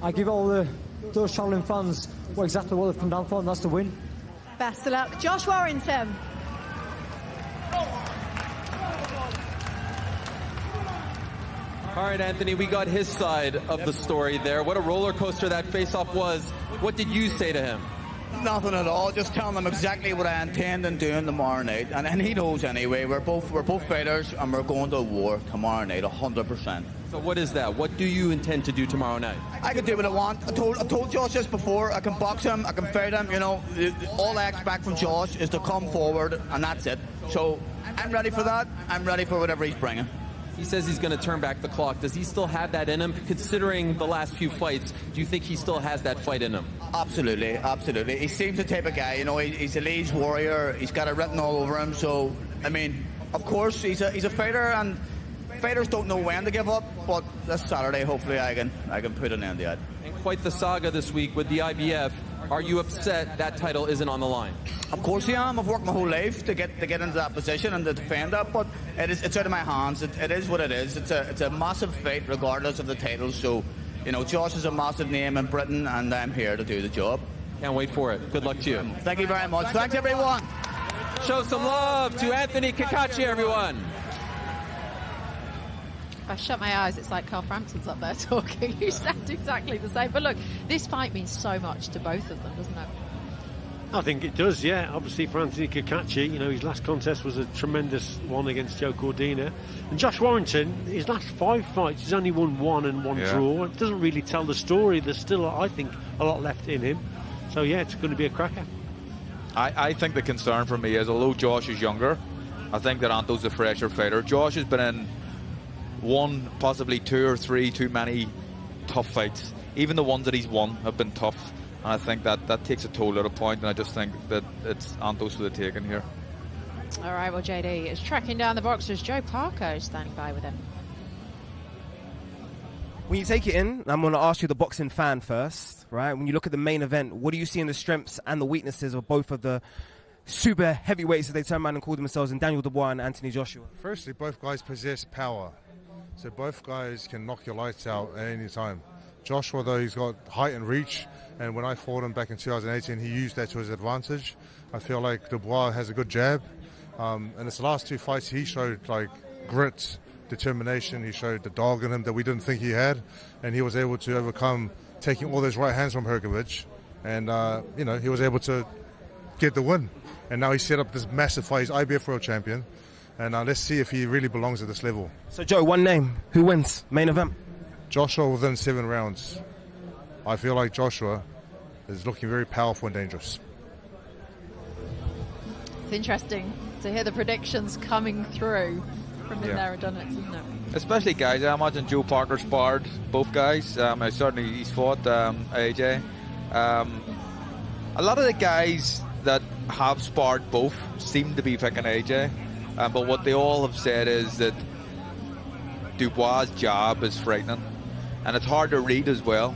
I give all those travelling fans exactly what they've come down for, and that's the win. Best of luck. Josh Warrington. All right, Anthony, we got his side of the story there. What a roller coaster that face-off was. What did you say to him? Nothing at all. Just telling him exactly what I intend on doing tomorrow night, and he knows anyway. We're both fighters, and we're going to war tomorrow night, 100%. So what is that? What do you intend to do tomorrow night? I can do what I want. I told Josh this before. I can box him. I can fight him. You know, all I expect from Josh is to come forward, and that's it. So I'm ready for that. I'm ready for whatever he's bringing. He says he's going to turn back the clock. Does he still have that in him? Considering the last few fights, do you think he still has that fight in him? Absolutely, absolutely. He seems the type of guy, you know, he's a Leeds warrior. He's got it written all over him. So, I mean, of course, he's a fighter, and fighters don't know when to give up. But this Saturday, hopefully, I can put an end to it. And quite the saga this week with the IBF. Are you upset that title isn't on the line? Of course I am. I've worked my whole life to get into that position and to defend that, but it's out of my hands. It is what it is. It's a massive fight regardless of the title. So, you know, Josh is a massive name in Britain, and I'm here to do the job. Can't wait for it. Good luck to you. Thank you very much. Thanks, everyone. Show some love to Anthony Cacace, everyone. If I shut my eyes, it's like Carl Frampton's up there talking. You sound exactly the same. But look, this fight means so much to both of them, doesn't it? I think it does, yeah. Obviously for Anthony Cacace, you know, his last contest was a tremendous one against Joe Cordina. And Josh Warrington, his last 5 fights, he's only won 1 and 1 draw. It doesn't really tell the story. There's still, I think, a lot left in him. So, yeah, it's going to be a cracker. I think the concern for me is, although Josh is younger, I think that Anto's a fresher fighter. Josh has been in 1, possibly 2 or 3 too many tough fights. Even the ones that he's won have been tough, and I think that takes a toll at a point, and I just think that it's Antos for the taking here. All right, well, JD is tracking down the boxers. Joe Parker is standing by with him. When you take it in, I'm going to ask you, the boxing fan first, right? When you look at the main event, what do you see in the strengths and the weaknesses of both of the super heavyweights, as they turn around and call themselves, in Daniel Dubois and Anthony Joshua? Firstly, both guys possess power. So both guys can knock your lights out at any time. Joshua, though, he's got height and reach, and when I fought him back in 2018, he used that to his advantage. I feel like Dubois has a good jab. And his last 2 fights, he showed like grit, determination. He showed the dog in him that we didn't think he had, and he was able to overcome taking all those right hands from Hergovich, and you know, he was able to get the win. And now he's set up this massive fight. He's IBF World Champion, and let's see if he really belongs at this level. So, Joe, one name. Who wins main event? Joshua within 7 rounds. I feel like Joshua is looking very powerful and dangerous. It's interesting to hear the predictions coming through from in there and done it, isn't it? Especially guys, I imagine Joe Parker sparred both guys. Certainly he's fought AJ. A lot of the guys that have sparred both seem to be picking AJ. But what they all have said is that Dubois' jab is frightening. and it's hard to read as well.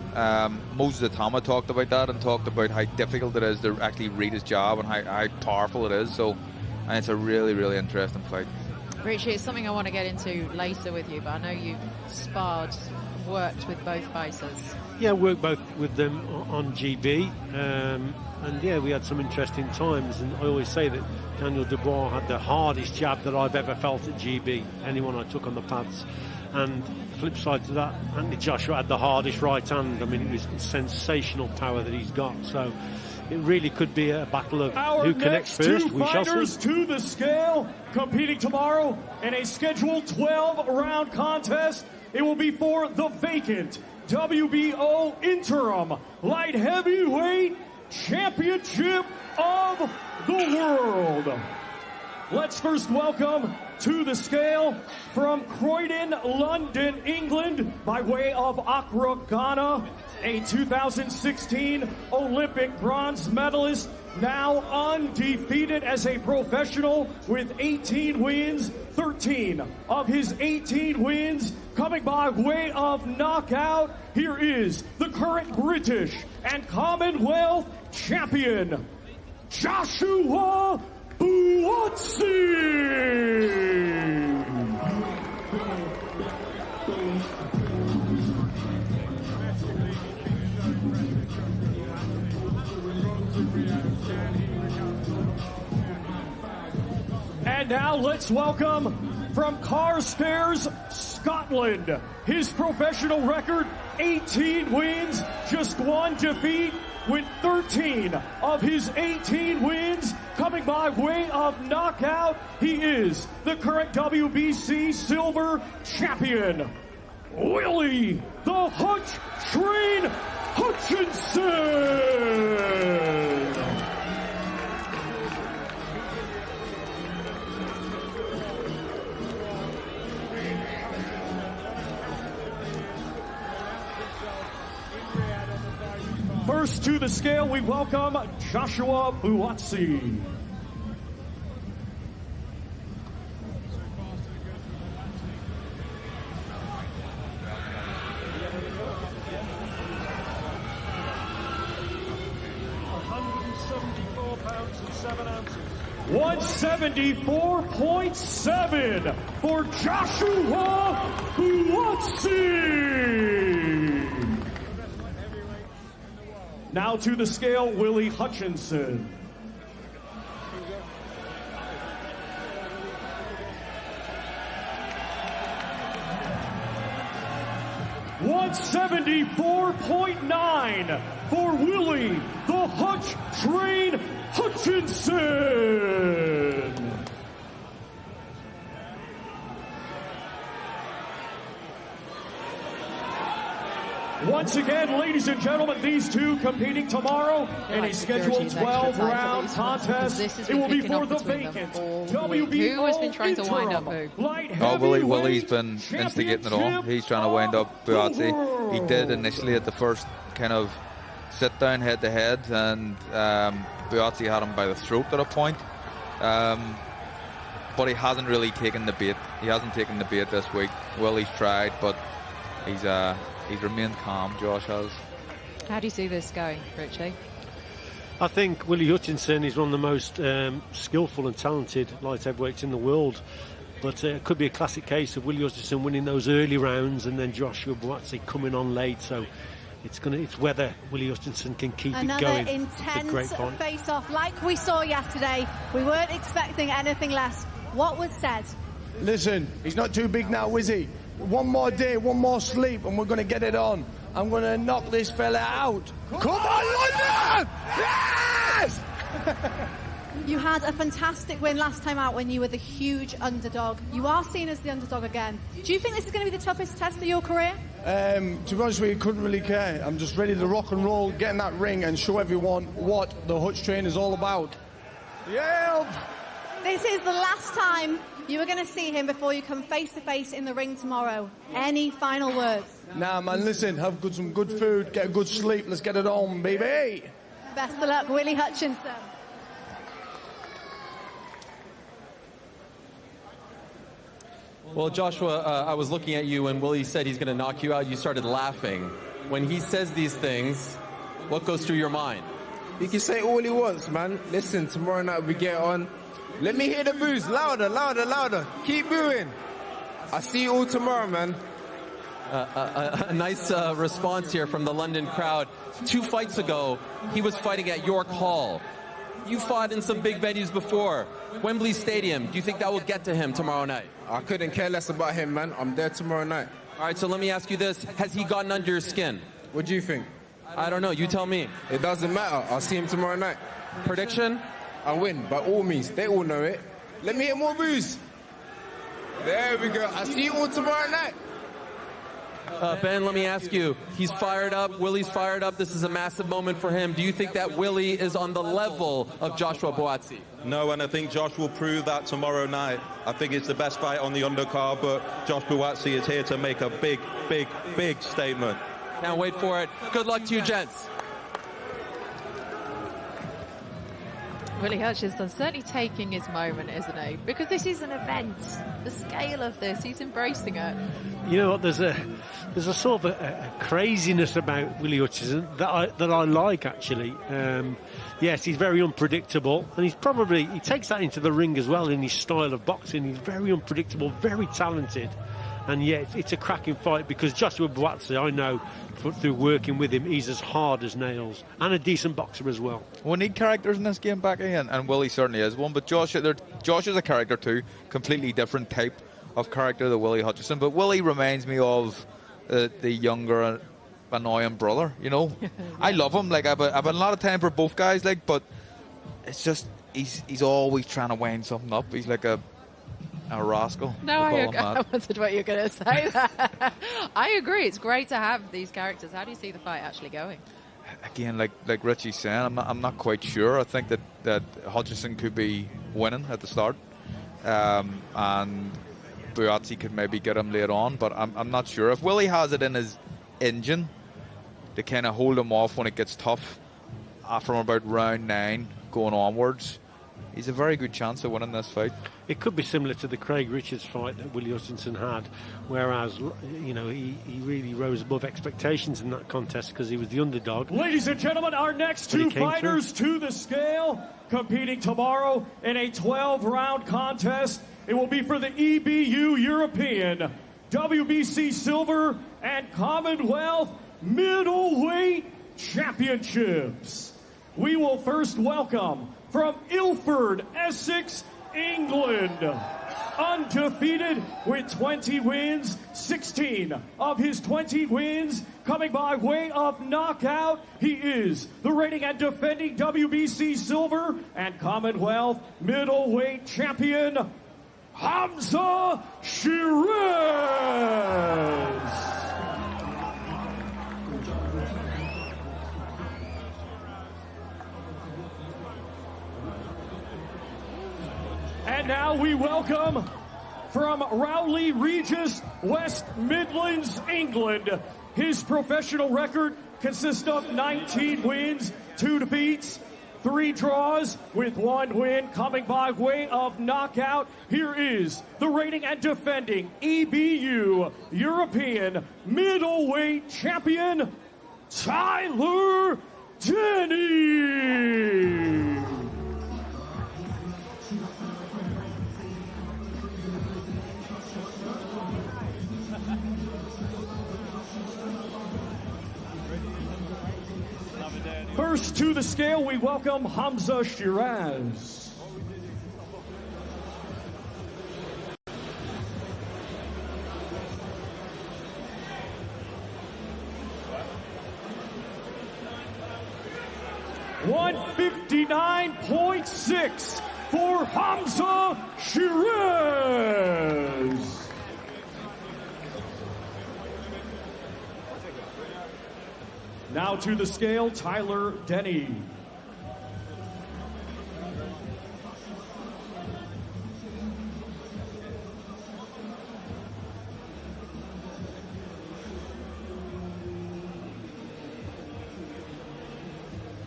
Moses Atama talked about that and talked about how difficult it is to actually read his jab and how powerful it is. So, and it's a really, really interesting fight. Richie, it's something I want to get into later with you, but I know you've worked with both fighters. Yeah, worked both with them on GB, and yeah, we had some interesting times. And I always say that Daniel Dubois had the hardest jab that I've ever felt at GB, anyone I took on the pads. And the flip side to that, Anthony Joshua had the hardest right hand. I mean, it was sensational power that he's got. So it really could be a battle of who connects first. We shall see. Our next 2 fighters to the scale, competing tomorrow in a scheduled 12-round contest. It will be for the vacant WBO Interim Light Heavyweight Championship of the World. Let's first welcome to the scale from Croydon, London, England, by way of Accra, Ghana, a 2016 Olympic bronze medalist, now undefeated as a professional with 18 wins, 13 of his 18 wins coming by way of knockout. Here is the current British and Commonwealth champion, Joshua Buatsi. And now let's welcome from Carstairs, Scotland, his professional record, 18 wins, just 1 defeat, with 13 of his 18 wins coming by way of knockout. He is the current WBC silver champion, Willie the Hutch Train Hutchinson. First to the scale, we welcome Joshua Buatsi. £174.7 for Joshua Buatsi. Now to the scale, Willie Hutchinson. $174.9 for Willie the Hutch Train Hutchinson. Once again, ladies and gentlemen, these two competing tomorrow in a scheduled 12-round contest. It will be for the vacant WBO Who has been trying to wind up who? Willie's been instigating it all. He's trying to wind up Buatsi. He did initially at the first kind of sit-down head-to-head, and Buatsi had him by the throat at a point. But he hasn't really taken the bait. He hasn't taken the bait this week. Willie's tried, but he's remained calm, Josh has. How do you see this going, Richie? I think Willie Hutchinson is one of the most skillful and talented light heavyweights in the world. But it could be a classic case of Willie Hutchinson winning those early rounds and then Joshua Buatsi coming on late. So it's whether Willie Hutchinson can keep it going. Another intense face-off like we saw yesterday. We weren't expecting anything less. What was said? Listen, he's not too big now, is he? One more day, one more sleep, and we're going to get it on. I'm going to knock this fella out. Come on, London! Yes! You had a fantastic win last time out when you were the huge underdog. You are seen as the underdog again. Do you think this is going to be the toughest test of your career? To be honest with you, couldn't really care. I'm just ready to rock and roll, get in that ring, and show everyone what the Hutch Train is all about. Yeah! This is the last time you are going to see him before you come face-to-face in the ring tomorrow. Any final words? Nah, man, listen, have some good food, get a good sleep, let's get it on, baby! Best of luck, Willie Hutchinson. Well, Joshua, I was looking at you when Willie said he's going to knock you out. You started laughing. When he says these things, what goes through your mind? He can say all he wants, man. Listen, tomorrow night we get on. Let me hear the boos. Louder, louder, louder. Keep booing. I'll see you all tomorrow, man. A nice response here from the London crowd. 2 fights ago, he was fighting at York Hall. You fought in some big venues before. Wembley Stadium, do you think that will get to him tomorrow night? I couldn't care less about him, man. I'm there tomorrow night. All right, so let me ask you this. Has he gotten under your skin? What do you think? I don't know. You tell me. It doesn't matter. I'll see him tomorrow night. Prediction? I win, by all means. They all know it. Let me hear more boos. There we go. I'll see you all tomorrow night. Ben, let me ask you. He's fired up. Willie's fired up. This is a massive moment for him. Do you think that Willie is on the level of Joshua Buatsi? No, and I think Josh will prove that tomorrow night. I think it's the best fight on the undercard, but Josh Buatsi is here to make a big, big, big statement. Can't wait for it. Good luck to you, gents. Willie Hutchinson's certainly taking his moment, isn't he? Because this is an event. The scale of this, he's embracing it. You know what? There's a sort of a craziness about Willie Hutchinson that I like, actually. Yes, he's very unpredictable, and he takes that into the ring as well in his style of boxing. He's very unpredictable, very talented. And yet it's a cracking fight because Joshua Buatsi, I know through working with him, he's as hard as nails and a decent boxer as well. We need characters in this game, Becky, and Willie certainly is one. But Josh is a character too, completely different type of character than Willie Hutchinson. But Willie reminds me of the younger, annoying brother. You know, I love him. Like I've a lot of time for both guys. Like, but it's just he's always trying to wind something up. He's like a rascal. No, I wondered what you were going to say. I agree. It's great to have these characters. How do you see the fight actually going? Again, like Richie's saying, I'm not quite sure. I think that Hutchinson could be winning at the start, and Buatsi could maybe get him later on. But I'm not sure. If Willie has it in his engine to kind of hold him off when it gets tough, from about round 9 going onwards, he's a very good chance of winning this fight. It could be similar to the Craig Richards fight that Willie Hutchinson had, whereas, you know, he really rose above expectations in that contest because he was the underdog. Ladies and gentlemen, our next two fighters to the scale, competing tomorrow in a 12-round contest. It will be for the EBU European, WBC Silver, and Commonwealth Middleweight Championships. We will first welcome from Ilford, Essex, England, undefeated with 20 wins, 16 of his 20 wins coming by way of knockout. He is the reigning and defending WBC Silver and Commonwealth Middleweight Champion, Hamza Sheeraz. And now we welcome from Rowley Regis, West Midlands, England. His professional record consists of 19 wins, 2 defeats, 3 draws, with 1 win coming by way of knockout. Here is the reigning and defending EBU European Middleweight Champion, Tyler Denny. First to the scale, we welcome Hamza Sheeraz. $159.6 for Hamza Sheeraz. Now to the scale, Tyler Denny.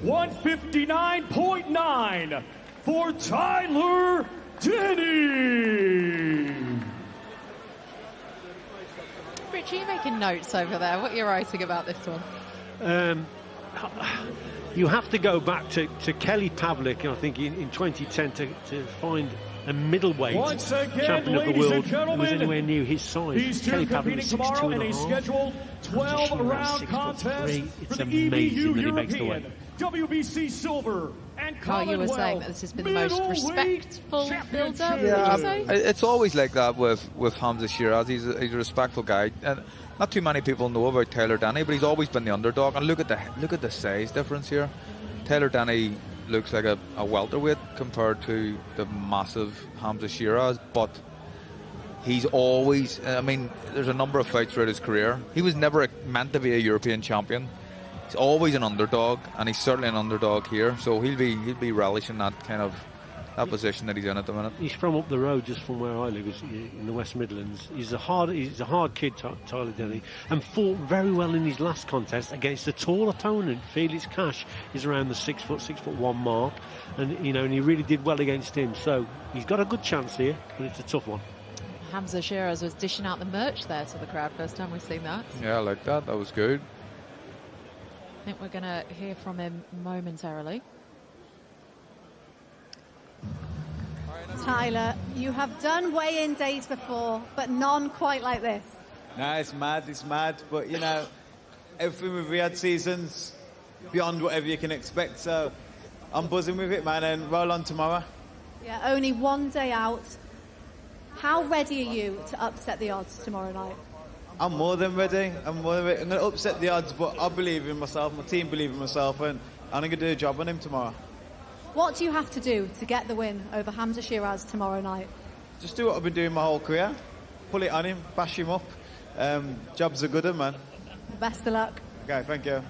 $159.9 for Tyler Denny. George, are you making notes over there? What are you writing about this one? You have to go back to Kelly Pavlik, I think, in 2010 to find a middleweight champion of the world who was anywhere near his size. Kelly Pavlik was 6'2" and a half. 12-round contest. It's amazing that he makes the weight. WBC silver and Carl, you were saying that this has been the most respectful build-up. It's always like that with Hamza Sheeraz. He's a respectful guy, and not too many people know about Taylor Denny, but he's always been the underdog. And look at the size difference here. Taylor Denny looks like a welterweight compared to the massive Hamza Sheeraz, but he's always, there's a number of fights throughout his career. He was never meant to be a European champion. He's always an underdog, and he's certainly an underdog here. So he'll be relishing that kind of that position that he's in at the minute. He's from up the road, just from where I live, in the West Midlands. He's a hard kid, Tyler Denny, and fought very well in his last contest against a tall opponent. Felix Cash is around the 6'1" mark, and and he really did well against him. So he's got a good chance here, but it's a tough one. Hamza Sheeraz was dishing out the merch there to the crowd. First time we've seen that. Yeah, I like that. That was good. I think we're going to hear from him momentarily. Tyler, you have done weigh-in days before, but none quite like this. No, it's mad, but everything with Riyadh season's beyond whatever you can expect, so I'm buzzing with it, man, and roll on tomorrow. Yeah, only one day out. How ready are you to upset the odds tomorrow night? I'm more than ready. I'm going to upset the odds, but I believe in myself, my team believe in myself, and I'm going to do a job on him tomorrow. What do you have to do to get the win over Hamza Sheeraz tomorrow night? Just do what I've been doing my whole career. Pull it on him, bash him up. Job's a good one, man. Best of luck. Okay, thank you.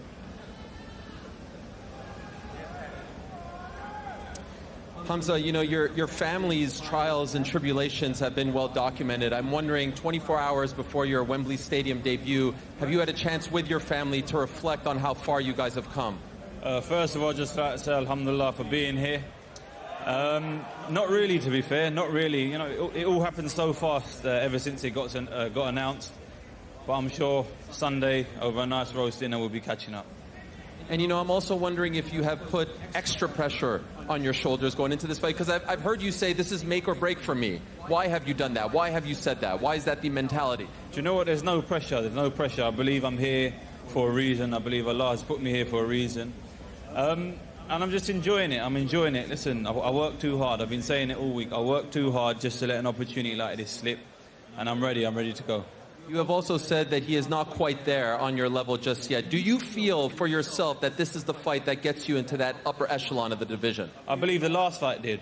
Hamza, your family's trials and tribulations have been well documented. I'm wondering, 24 hours before your Wembley Stadium debut, have you had a chance with your family to reflect on how far you guys have come? First of all, just like to say alhamdulillah for being here. Not really, to be fair, not really. It all happened so fast ever since it got announced. But I'm sure Sunday, over a nice roast dinner, we'll be catching up. And I'm also wondering if you have put extra pressure on your shoulders going into this fight, because I've heard you say this is make or break for me. Why have you done that? Why have you said that? Why is that the mentality? Do you know what? There's no pressure. There's no pressure. I believe I'm here for a reason. I believe Allah has put me here for a reason. And I'm just enjoying it. I'm enjoying it. Listen, I work too hard. I've been saying it all week. I work too hard just to let an opportunity like this slip. And I'm ready. I'm ready to go. You have also said that he is not quite there on your level just yet. Do you feel for yourself that this is the fight that gets you into that upper echelon of the division? I believe the last fight did.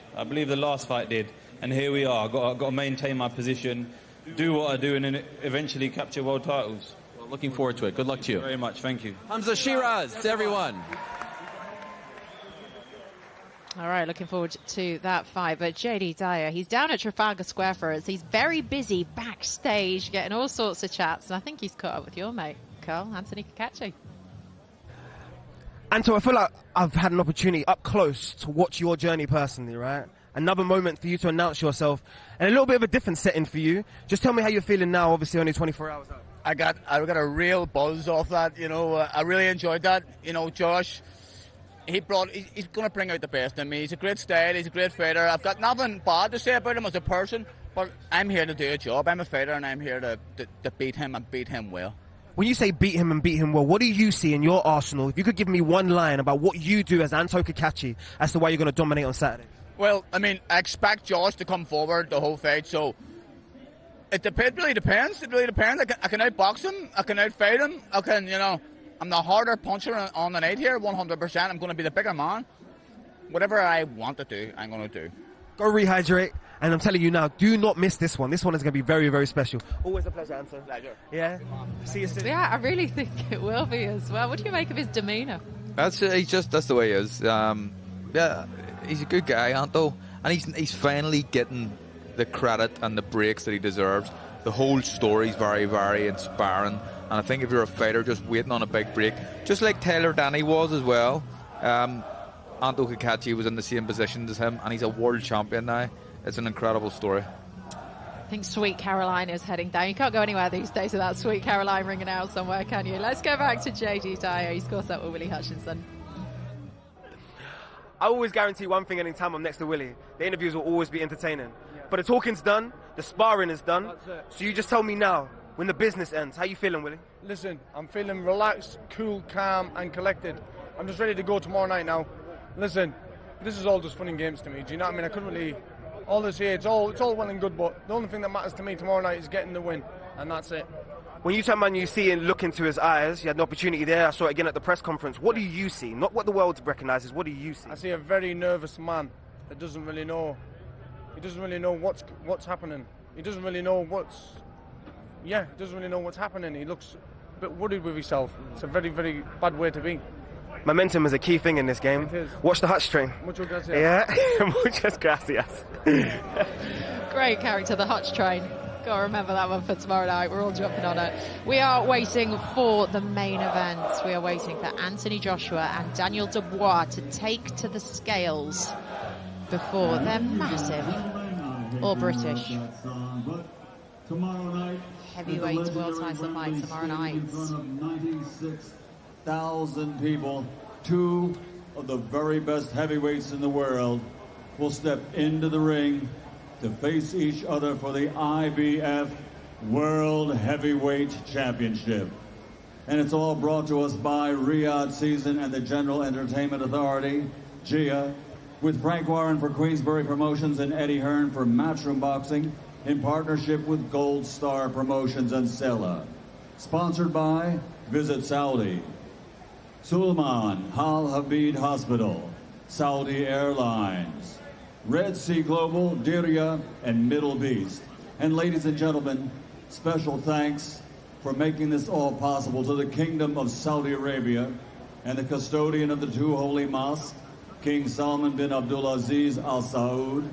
And here we are. I've got to maintain my position, do what I do, and then eventually capture world titles. Well, looking forward to it. Good luck to you. Very much. Thank you. Hamza Sheeraz, everyone. All right, looking forward to that fight. But JD Dyer, he's down at Trafalgar Square for us. He's very busy backstage, getting all sorts of chats. And I think he's caught up with your mate, Carl, Anthony Cacace. Anto, I feel like I've had an opportunity up close to watch your journey personally, right? Another moment for you to announce yourself, and a little bit of a different setting for you. Just tell me how you're feeling now, obviously only 24 hours out. I got a real buzz off that, I really enjoyed that. Josh, he's going to bring out the best in me. He's a great style, he's a great fighter. I've got nothing bad to say about him as a person, but I'm here to do a job. I'm a fighter, and I'm here to beat him and beat him well. When you say beat him and beat him well, what do you see in your arsenal? If you could give me one line about what you do as Anto Cacace as to why you're going to dominate on Saturday. Well, I expect Josh to come forward the whole fight, so it really depends. It really depends. I can outbox him. I can outfight him. I'm the harder puncher on the night here, 100%. I'm going to be the bigger man. Whatever I want to do, I'm going to do. Go rehydrate, and I'm telling you now, do not miss this one. This one is going to be very, very special. Always a pleasure, Anto. Pleasure. Yeah? See you soon. Yeah, I really think it will be as well. What do you make of his demeanour? That's the way he is. Yeah, he's a good guy, Anto, and he's finally getting the credit and the breaks that he deserves. The whole story's very, very inspiring. And I think if you're a fighter just waiting on a big break, just like Taylor Denny was as well, Anto Cacace was in the same position as him, and he's a world champion now. It's an incredible story. I think Sweet Caroline is heading down. You can't go anywhere these days without Sweet Caroline ringing out somewhere, can you? Let's go back to JG Dyer. He scores up with Willie Hutchinson. I always guarantee one thing anytime I'm next to Willie. The interviews will always be entertaining. Yeah. But the talking's done, the sparring is done. So you just tell me now, when the business ends, how you feeling, Willie? Listen, I'm feeling relaxed, cool, calm and collected. I'm just ready to go tomorrow night now. Listen, this is all just fun and games to me. Do you know what I mean? I couldn't really... All this here, it's all well and good, but the only thing that matters to me tomorrow night is getting the win, and that's it. When you turn man, you see and look into his eyes, you had an opportunity there, I saw it again at the press conference. What do you see? Not what the world recognises, what do you see? I see a very nervous man that doesn't really know. He doesn't really know what's happening. He doesn't really know he doesn't really know what's happening. He looks a bit worried with himself. It's a very, very bad way to be. Momentum is a key thing in this game. It is. Watch the Hutch train. Muchas gracias. Yeah, muchas gracias. Great character, the Hutch train. Got to remember that one for tomorrow night. We're all jumping on it. We are waiting for the main event. We are waiting for Anthony Joshua and Daniel Dubois to take to the scales before their massive All British heavyweight world title fight tomorrow night. 96,000 people, two of the very best heavyweights in the world will step into the ring to face each other for the IBF World Heavyweight Championship. And it's all brought to us by Riyadh Season and the General Entertainment Authority, GIA, with Frank Warren for Queensberry Promotions and Eddie Hearn for Matchroom Boxing, in partnership with Gold Star Promotions and Sela. Sponsored by Visit Saudi, Sulman Al Habib Hospital, Saudi Airlines, Red Sea Global, Diriyah, and Middle Beast. And ladies and gentlemen, special thanks for making this all possible to the Kingdom of Saudi Arabia and the custodian of the two holy mosques, King Salman bin Abdulaziz Al Saud,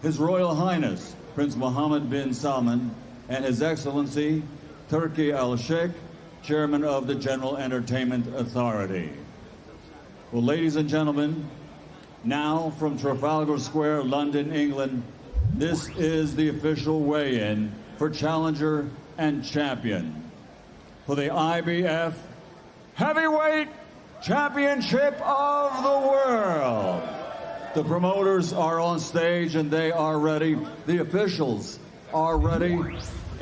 His Royal Highness Prince Mohammed bin Salman, and His Excellency Turki Al Sheikh, Chairman of the General Entertainment Authority. Well, ladies and gentlemen, now from Trafalgar Square, London, England, this is the official weigh-in for challenger and champion for the IBF Heavyweight Championship of the World. The promoters are on stage and they are ready. The officials are ready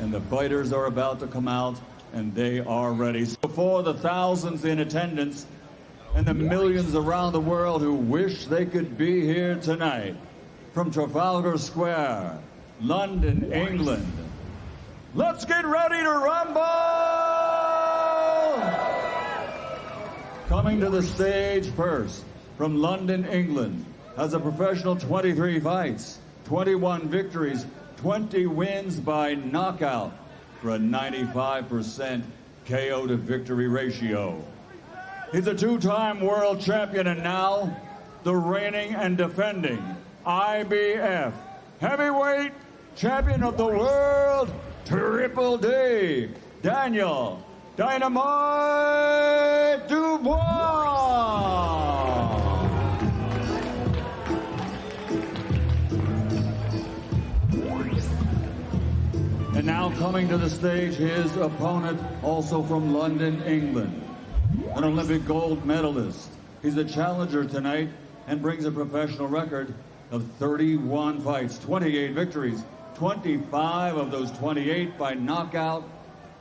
and the fighters are about to come out and they are ready. So for the thousands in attendance and the millions around the world who wish they could be here tonight, from Trafalgar Square, London, England, let's get ready to rumble! Coming to the stage first, from London, England, has a professional 23 fights, 21 victories, 20 wins by knockout for a 95% KO to victory ratio. He's a two-time world champion and now the reigning and defending IBF Heavyweight Champion of the World, Triple D, Daniel Dynamite Dubois. And now coming to the stage, his opponent, also from London, England, an Olympic gold medalist. He's a challenger tonight and brings a professional record of 31 fights, 28 victories, 25 of those 28 by knockout.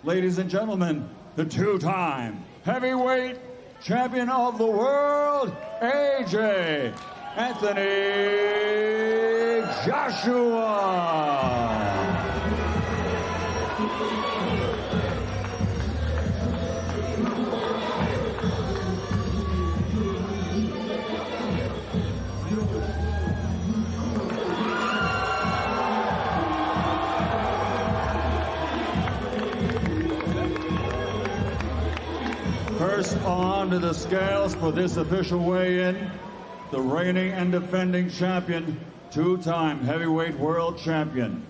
Ladies and gentlemen, the two-time heavyweight champion of the world, AJ Anthony Joshua. First on to the scales for this official weigh-in, the reigning and defending champion, two-time heavyweight world champion,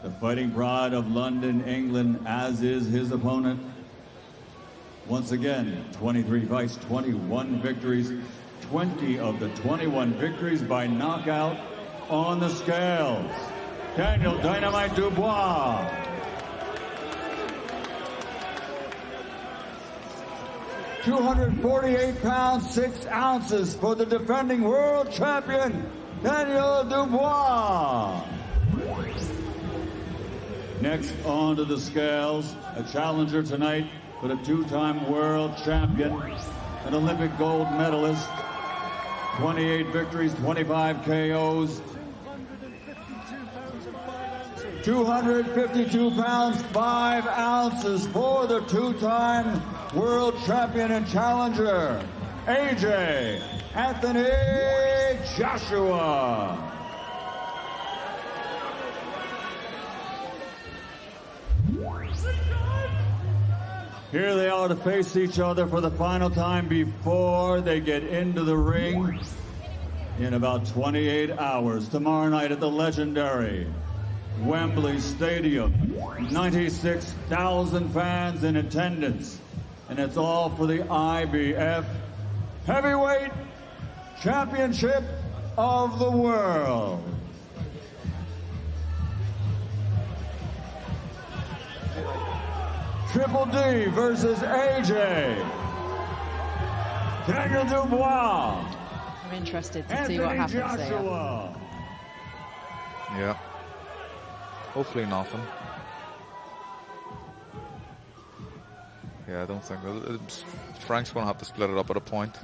the fighting pride of London, England, as is his opponent. Once again, 23 fights, 21 victories, 20 of the 21 victories by knockout on the scales. Daniel Dynamite Dubois. £248, 6 ounces for the defending world champion, Daniel Dubois. Next onto the scales, a challenger tonight for the 2-time world champion, an Olympic gold medalist, 28 victories, 25 KOs, 252 pounds, 5 ounces for the 2-time world champion and challenger, AJ Anthony Joshua. Here they are to face each other for the final time before they get into the ring in about 28 hours. Tomorrow night at the legendary Wembley Stadium. 96,000 fans in attendance. And it's all for the IBF Heavyweight Championship of the World. Triple D versus AJ. Daniel Dubois. I'm interested to Anthony see what happens Joshua. there. Yeah. Hopefully nothing. Yeah, I don't think Frank's going to have to split it up at a point.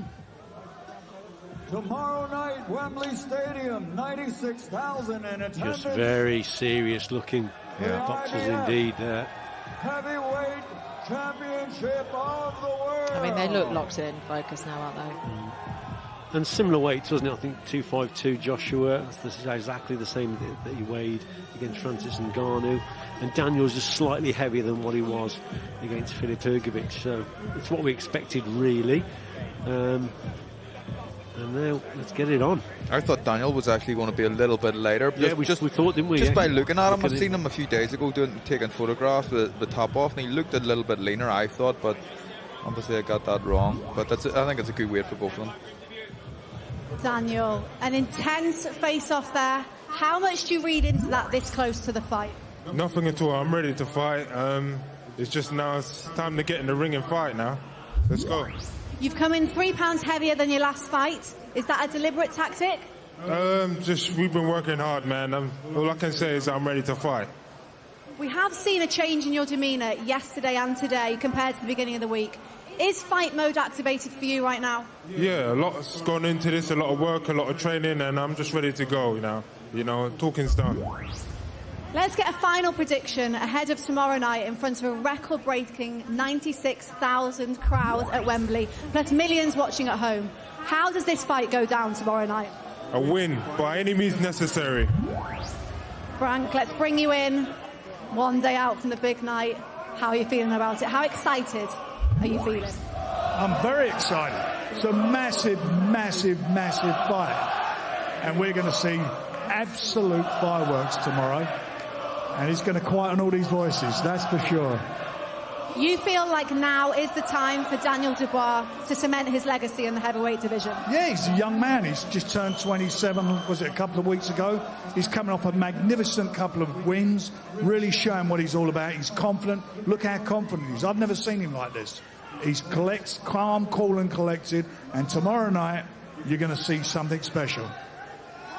Tomorrow night, Wembley Stadium, 96,000 in attendance. Just very serious looking boxers indeed. Heavyweight Championship of the World. I mean, they look locked in focus now, aren't they? And similar weights, wasn't it? I think 252 Joshua. This is exactly the same that he weighed against Francis Ngannou. And Daniel's just slightly heavier than what he was against Filip Hrgovic. So it's what we expected, really. And now let's get it on. I thought Daniel was actually going to be a little bit lighter. Yeah, we thought, didn't we? Just by looking at him, I've seen him a few days ago taking photographs with the top off, and he looked a little bit leaner, I thought, but obviously I got that wrong. But I think it's a good weight for both of them. Daniel, an intense face-off there. How much do you read into that this close to the fight? Nothing at all. I'm ready to fight. It's just now it's time to get in the ring and fight now. Let's go. You've come in 3 pounds heavier than your last fight. Is that a deliberate tactic? We've been working hard, man. All I can say is I'm ready to fight. We have seen a change in your demeanour yesterday and today compared to the beginning of the week. Is fight mode activated for you right now? Yeah, a lot's gone into this, a lot of work, a lot of training, and I'm just ready to go now. You know, talking's done. Let's get a final prediction ahead of tomorrow night in front of a record-breaking 96,000 crowd at Wembley, plus millions watching at home. How does this fight go down tomorrow night? A win, by any means necessary. Frank, let's bring you in one day out from the big night. How are you feeling about it? How excited are you feeling? I'm very excited. It's a massive, massive, massive fight. And we're going to see absolute fireworks tomorrow. And he's going to quieten all these voices, that's for sure. You feel like now is the time for Daniel Dubois to cement his legacy in the heavyweight division? Yeah, he's a young man. He's just turned 27, was it a couple of weeks ago? He's coming off a magnificent couple of wins, really showing what he's all about. He's confident. Look how confident he is. I've never seen him like this. He's calm, cool and collected. And tomorrow night, you're going to see something special.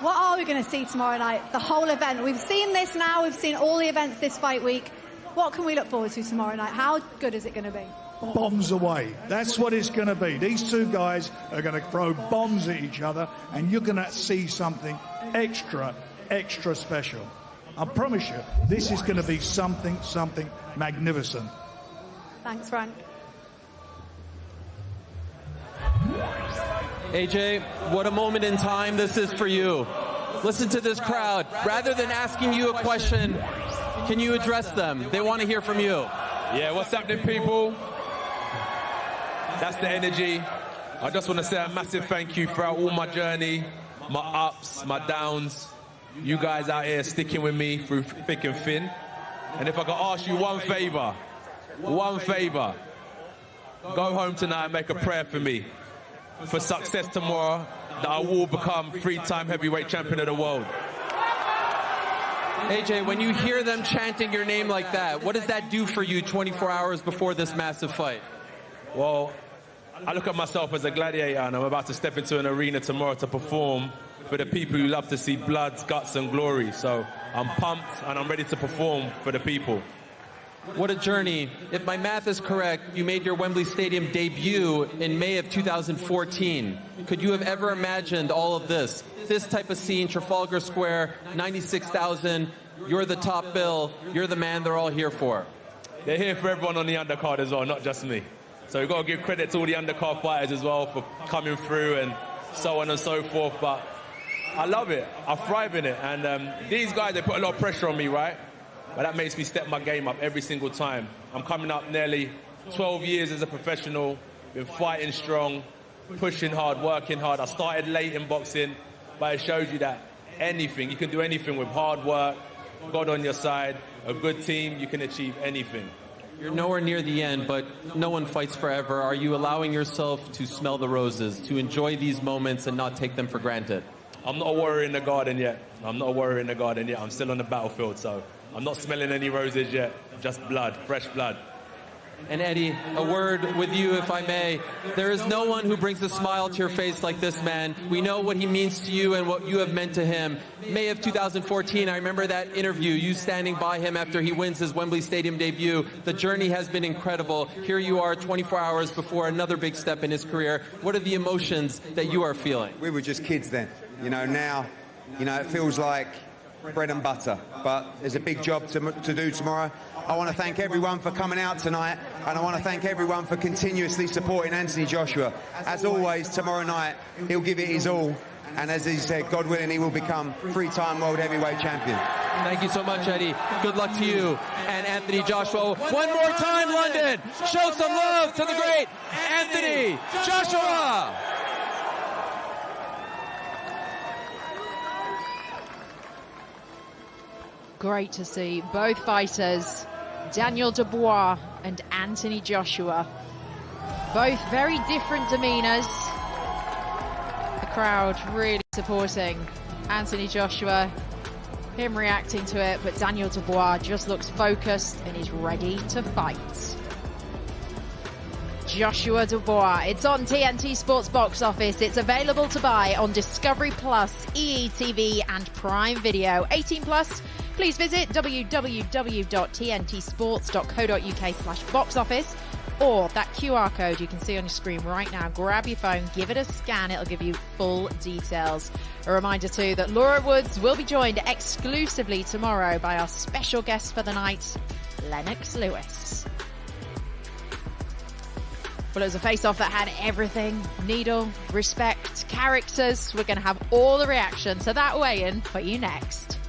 What are we going to see tomorrow night? The whole event. We've seen this now. We've seen all the events this fight week. What can we look forward to tomorrow night? How good is it going to be? Bombs away. That's what it's going to be. These two guys are going to throw bombs at each other, and you're going to see something extra, extra special. I promise you, this is going to be something magnificent. Thanks, Frank. AJ, what a moment in time this is for you. Listen to this crowd. Rather than asking you a question, can you address them? They want to hear from you. Yeah, what's happening, people? That's the energy. I just want to say a massive thank you throughout all my journey, my ups, my downs. You guys out here sticking with me through thick and thin. And if I could ask you one favor, go home tonight and make a prayer for me. For success tomorrow, that I will become 3-time heavyweight champion of the world. AJ, when you hear them chanting your name like that, what does that do for you 24 hours before this massive fight? Well, I look at myself as a gladiator, and I'm about to step into an arena tomorrow to perform for the people who love to see blood, guts and glory. So I'm pumped and I'm ready to perform for the people. What a journey. If my math is correct, you made your Wembley Stadium debut in May of 2014. Could you have ever imagined all of this? This type of scene, Trafalgar Square, 96,000, you're the top bill, you're the man they're all here for. They're here for everyone on the undercard as well, not just me. So we've got to give credit to all the undercard fighters as well for coming through and so on and so forth. But I love it. I thrive in it. And these guys, they put a lot of pressure on me, right? But that makes me step my game up every single time. I'm coming up nearly 12 years as a professional, been fighting strong, pushing hard, working hard. I started late in boxing, but it shows you that anything, you can do anything with hard work, God on your side, a good team, you can achieve anything. You're nowhere near the end, but no one fights forever. Are you allowing yourself to smell the roses, to enjoy these moments and not take them for granted? I'm not a warrior in the garden yet. I'm still on the battlefield, so I'm not smelling any roses yet. Just blood, fresh blood. And Eddie, a word with you, if I may. There is no one who brings a smile to your face like this man. We know what he means to you and what you have meant to him. May of 2014, I remember that interview, you standing by him after he wins his Wembley Stadium debut. The journey has been incredible. Here you are 24 hours before another big step in his career. What are the emotions that you are feeling? We were just kids then. Now, it feels like bread and butter. But there's a big job to do tomorrow. I want to thank everyone for coming out tonight, and I want to thank everyone for continuously supporting Anthony Joshua. As always, tomorrow night, he'll give it his all, and as he said, God willing, he will become three-time world heavyweight champion. Thank you so much, Eddie. Good luck to you and Anthony Joshua. One more time, London. Show some love to the great Anthony Joshua. Great to see both fighters, Daniel Dubois and Anthony Joshua. Both very different demeanors. The crowd really supporting Anthony Joshua, him reacting to it, but Daniel Dubois just looks focused and he's ready to fight. Joshua Dubois. It's on TNT Sports box office. It's available to buy on Discovery Plus, EETV and Prime Video. 18 plus. Please visit www.tntsports.co.uk/box office, or that QR code you can see on your screen right now. Grab your phone, give it a scan, it'll give you full details. A reminder too that Laura Woods will be joined exclusively tomorrow by our special guest for the night, Lennox Lewis. Well, it was a face-off that had everything: needle, respect, characters. We're going to have all the reactions to that weigh-in for you next.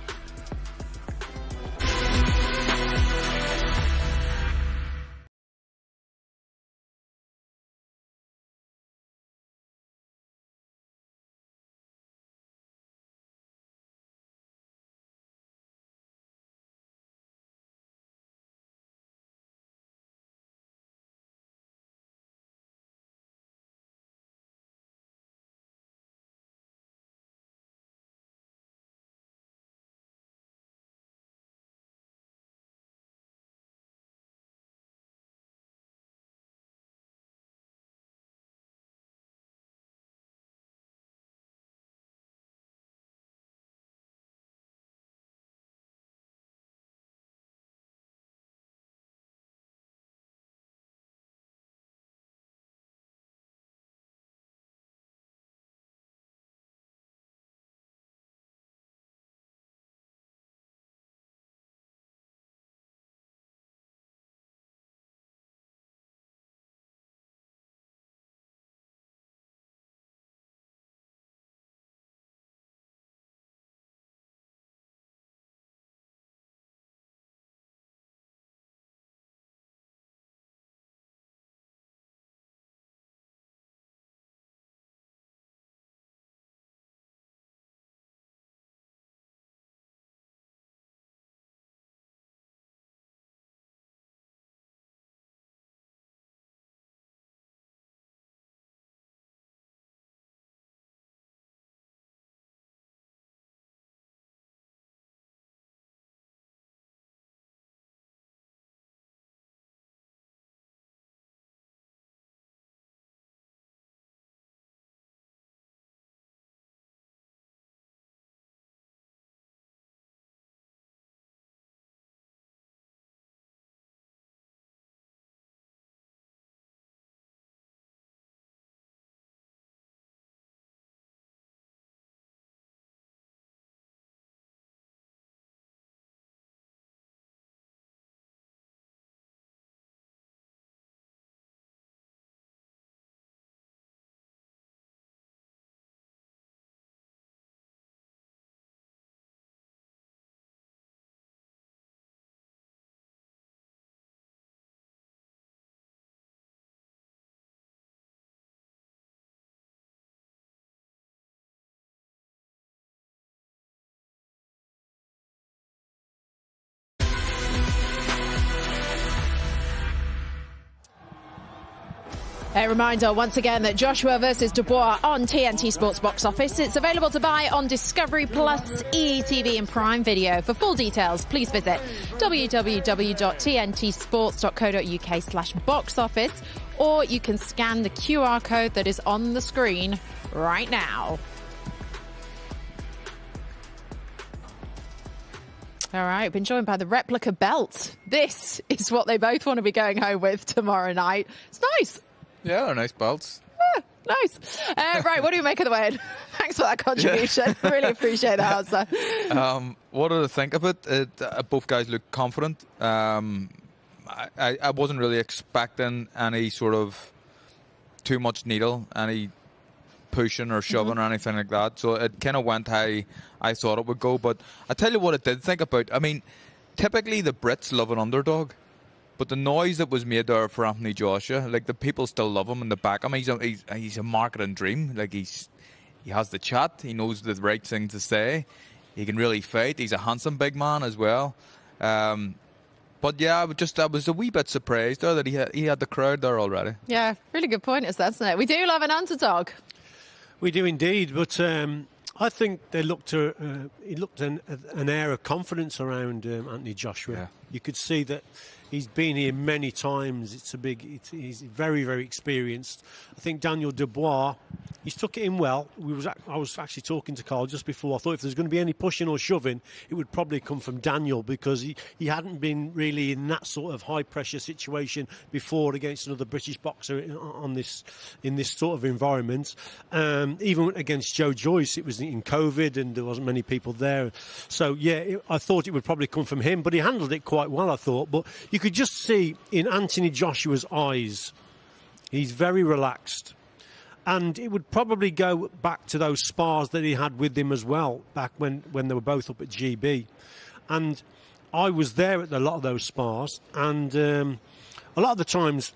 A reminder once again that Joshua versus Dubois on TNT Sports box office. It's available to buy on Discovery Plus, ETV and Prime Video. For full details, please visit www.tntsports.co.uk/box office, or you can scan the QR code that is on the screen right now. All right, been joined by the replica belt. This is what they both want to be going home with tomorrow night. It's nice. Yeah, they're nice belts. Yeah, nice. Right, what do you make of the weigh-in? Thanks for that contribution. Yeah. Really appreciate that answer. What did I think of it? Both guys look confident. I wasn't really expecting any sort of too much needle, any pushing or shoving or anything like that. So it kind of went how I thought it would go. But I tell you what I did think about. I mean, typically the Brits love an underdog. But the noise that was made there for Anthony Joshua, like the people still love him in the back. I mean, he's a marketing dream. Like he has the chat. He knows the right thing to say. He can really fight. He's a handsome big man as well. But yeah, I was a wee bit surprised there that he had the crowd there already. Yeah, really good point, isn't it? We do love an underdog. We do indeed, but I think he looked an air of confidence around Anthony Joshua. Yeah. You could see that he's been here many times. He's very, very experienced. I think Daniel Dubois, he's took it in well. I was actually talking to Carl just before. I thought if there's going to be any pushing or shoving, it would probably come from Daniel, because he hadn't been really in that sort of high pressure situation before against another British boxer in this sort of environment. Even against Joe Joyce, it was in COVID and there wasn't many people there. So yeah, I thought it would probably come from him, but he handled it quite well, I thought. But you could just see in Anthony Joshua's eyes, he's very relaxed. And it would probably go back to those spars that he had with him as well, back when they were both up at GB. And I was there at a lot of those spars, and a lot of the times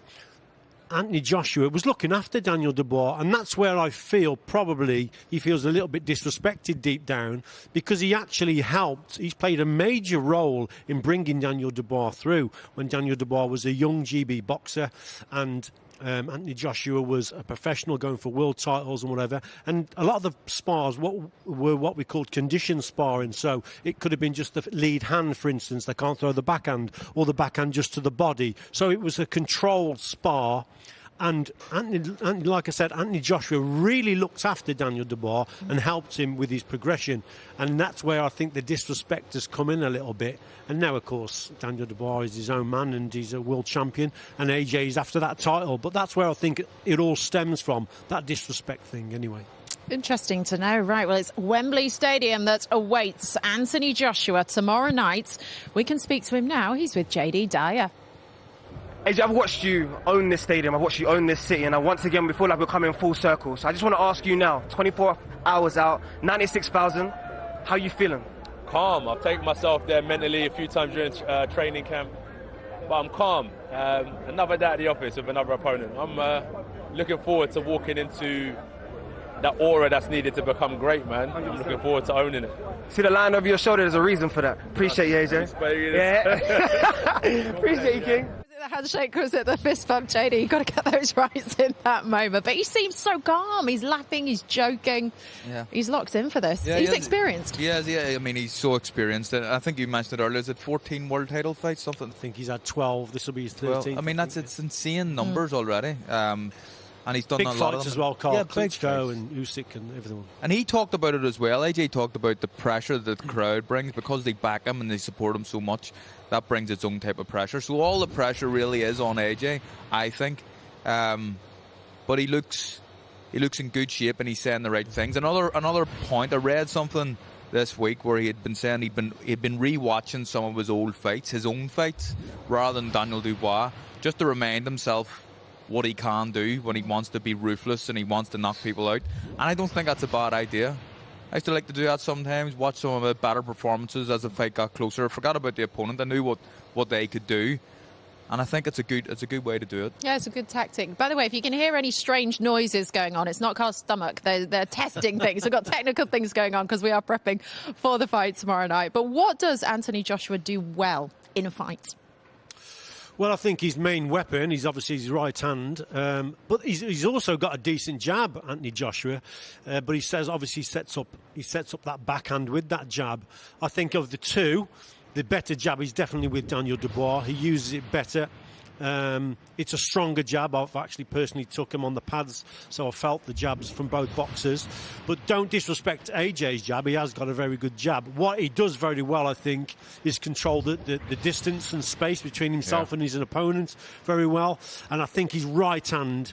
Anthony Joshua was looking after Daniel Dubois, and that's where I feel probably he feels a little bit disrespected deep down, because he actually helped. He's played a major role in bringing Daniel Dubois through when Daniel Dubois was a young GB boxer, and Anthony Joshua was a professional going for world titles and whatever. And a lot of the spars were what we called condition sparring. So it could have been just the lead hand, for instance. They can't throw the backhand, or the backhand just to the body. So it was a controlled spar. And Anthony, like I said, Anthony Joshua really looked after Daniel Dubois and helped him with his progression. And that's where I think the disrespect has come in a little bit. And now, of course, Daniel Dubois is his own man and he's a world champion. And AJ is after that title. But that's where I think it all stems from, that disrespect thing anyway. Interesting to know. Right, well, it's Wembley Stadium that awaits Anthony Joshua tomorrow night. We can speak to him now. He's with JD Dyer. AJ, I've watched you own this stadium, I've watched you own this city, and once again we feel like we're coming full circle. So I just want to ask you now, 24 hours out, 96,000, how are you feeling? Calm. I've taken myself there mentally a few times during training camp, but I'm calm. Another day at the office with another opponent. I'm looking forward to walking into that aura that's needed to become great, man. I'm looking forward to owning it. See the line over your shoulder, there's a reason for that. Appreciate you, AJ. Yeah. Appreciate you, King. The handshake, was it the fist bump, JD? You've got to get those right in that moment. But he seems so calm. He's laughing, he's joking. Yeah. He's locked in for this. Yeah, he's experienced. Yeah, I mean, he's so experienced. I think you mentioned it earlier, is it 14 world title fights, something? I think he's had 12. This will be his 13th. I mean, it's insane numbers already. And he's done big a lot fights of them as well, Carl. Yeah, Klitschko and Usyk and everything. And he talked about it as well. AJ talked about the pressure that the crowd brings because they back him and they support him so much. That brings its own type of pressure. So all the pressure really is on AJ, I think. But he looks in good shape and he's saying the right things. Another point, I read something this week where he had been saying he'd been re-watching some of his old fights, his own fights, rather than Daniel Dubois, just to remind himself what he can do when he wants to be ruthless and he wants to knock people out. And I don't think that's a bad idea. I used to like to do that sometimes, watch some of the better performances as the fight got closer. I forgot about the opponent. I knew what they could do. And I think it's a good way to do it. Yeah, it's a good tactic. By the way, if you can hear any strange noises going on, it's not Carl's stomach. They're testing things. We've got technical things going on because we are prepping for the fight tomorrow night. But what does Anthony Joshua do well in a fight? Well, I think his main weapon is obviously his right hand, but he's also got a decent jab, Anthony Joshua. But he says obviously he sets up that backhand with that jab. I think of the two, the better jab is definitely with Daniel Dubois. He uses it better. It's a stronger jab. I've actually personally took him on the pads, so I felt the jabs from both boxers. But don't disrespect AJ's jab. He has got a very good jab. What he does very well, I think, is control the distance and space between himself and his opponent very well. And I think his right hand,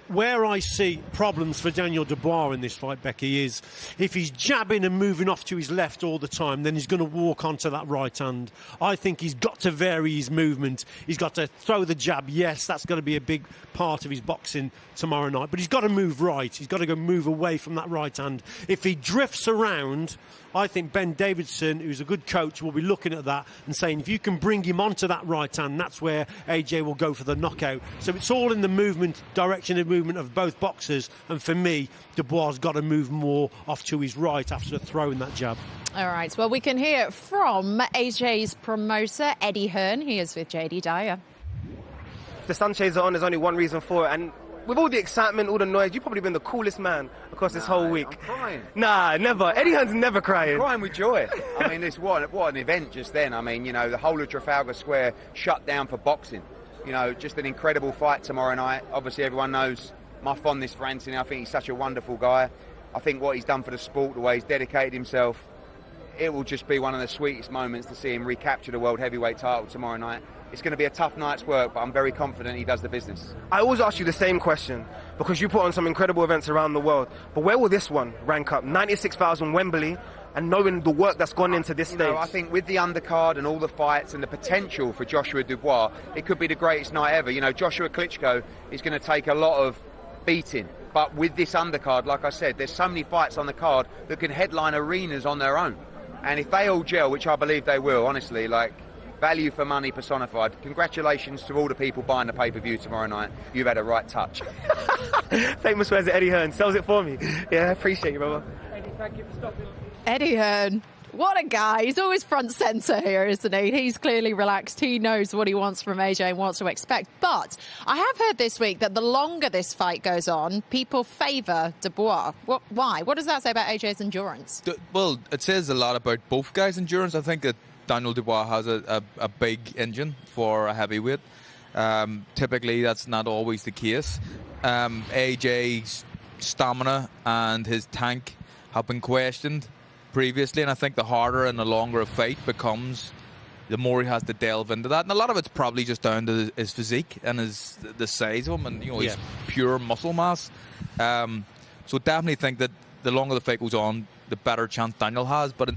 where I see problems for Daniel Dubois in this fight, Becky, is if he's jabbing and moving off to his left all the time, then he's going to walk onto that right hand. I think he's got to vary his movement. He's got to throw the jab. Yes, that's got to be a big part of his boxing tomorrow night, but he's got to move right. He's got to go move away from that right hand. If he drifts around, I think Ben Davidson, who's a good coach, will be looking at that and saying, if you can bring him onto that right hand, that's where AJ will go for the knockout. So it's all in the movement, direction of movement of both boxers. And for me, Dubois has got to move more off to his right after throwing that jab. All right, well, we can hear from AJ's promoter, Eddie Hearn. He is with JD Dyer. The sunshades are on, there's only one reason for it. And with all the excitement, all the noise, you've probably been the coolest man across this whole week. I'm crying. Nah, never. Eddie Hearn's never crying. I'm crying with joy. I mean, what an event just then. I mean, you know, the whole of Trafalgar Square shut down for boxing. You know, just an incredible fight tomorrow night. Obviously, everyone knows my fondness for Anthony. I think he's such a wonderful guy. I think what he's done for the sport, the way he's dedicated himself, it will just be one of the sweetest moments to see him recapture the world heavyweight title tomorrow night. It's going to be a tough night's work, but I'm very confident he does the business. I always ask you the same question, because you put on some incredible events around the world. But where will this one rank up? 96,000 Wembley, and knowing the work that's gone into this stage. You know, I think with the undercard and all the fights and the potential for Joshua Dubois, it could be the greatest night ever. You know, Joshua Klitschko is going to take a lot of beating. But with this undercard, like I said, there's so many fights on the card that can headline arenas on their own. And if they all gel, which I believe they will, honestly, like, value for money personified. Congratulations to all the people buying the pay-per-view tomorrow night. You've had a right touch. Famous words of Eddie Hearn. Sells it for me. Yeah, I appreciate you, brother. Eddie, thank you for stopping. Eddie Hearn. What a guy. He's always front centre here, isn't he? He's clearly relaxed. He knows what he wants from AJ and wants to expect. But I have heard this week that the longer this fight goes on, people favour Dubois. Why? What does that say about AJ's endurance? Well, it says a lot about both guys' endurance. I think that Daniel Dubois has a big engine for a heavyweight. Typically, that's not always the case. AJ's stamina and his tank have been questioned previously, and I think the harder and the longer a fight becomes, the more he has to delve into that. And a lot of it's probably just down to his physique and the size of him and, you know, his pure muscle mass. So definitely think that the longer the fight goes on, the better chance Daniel has. But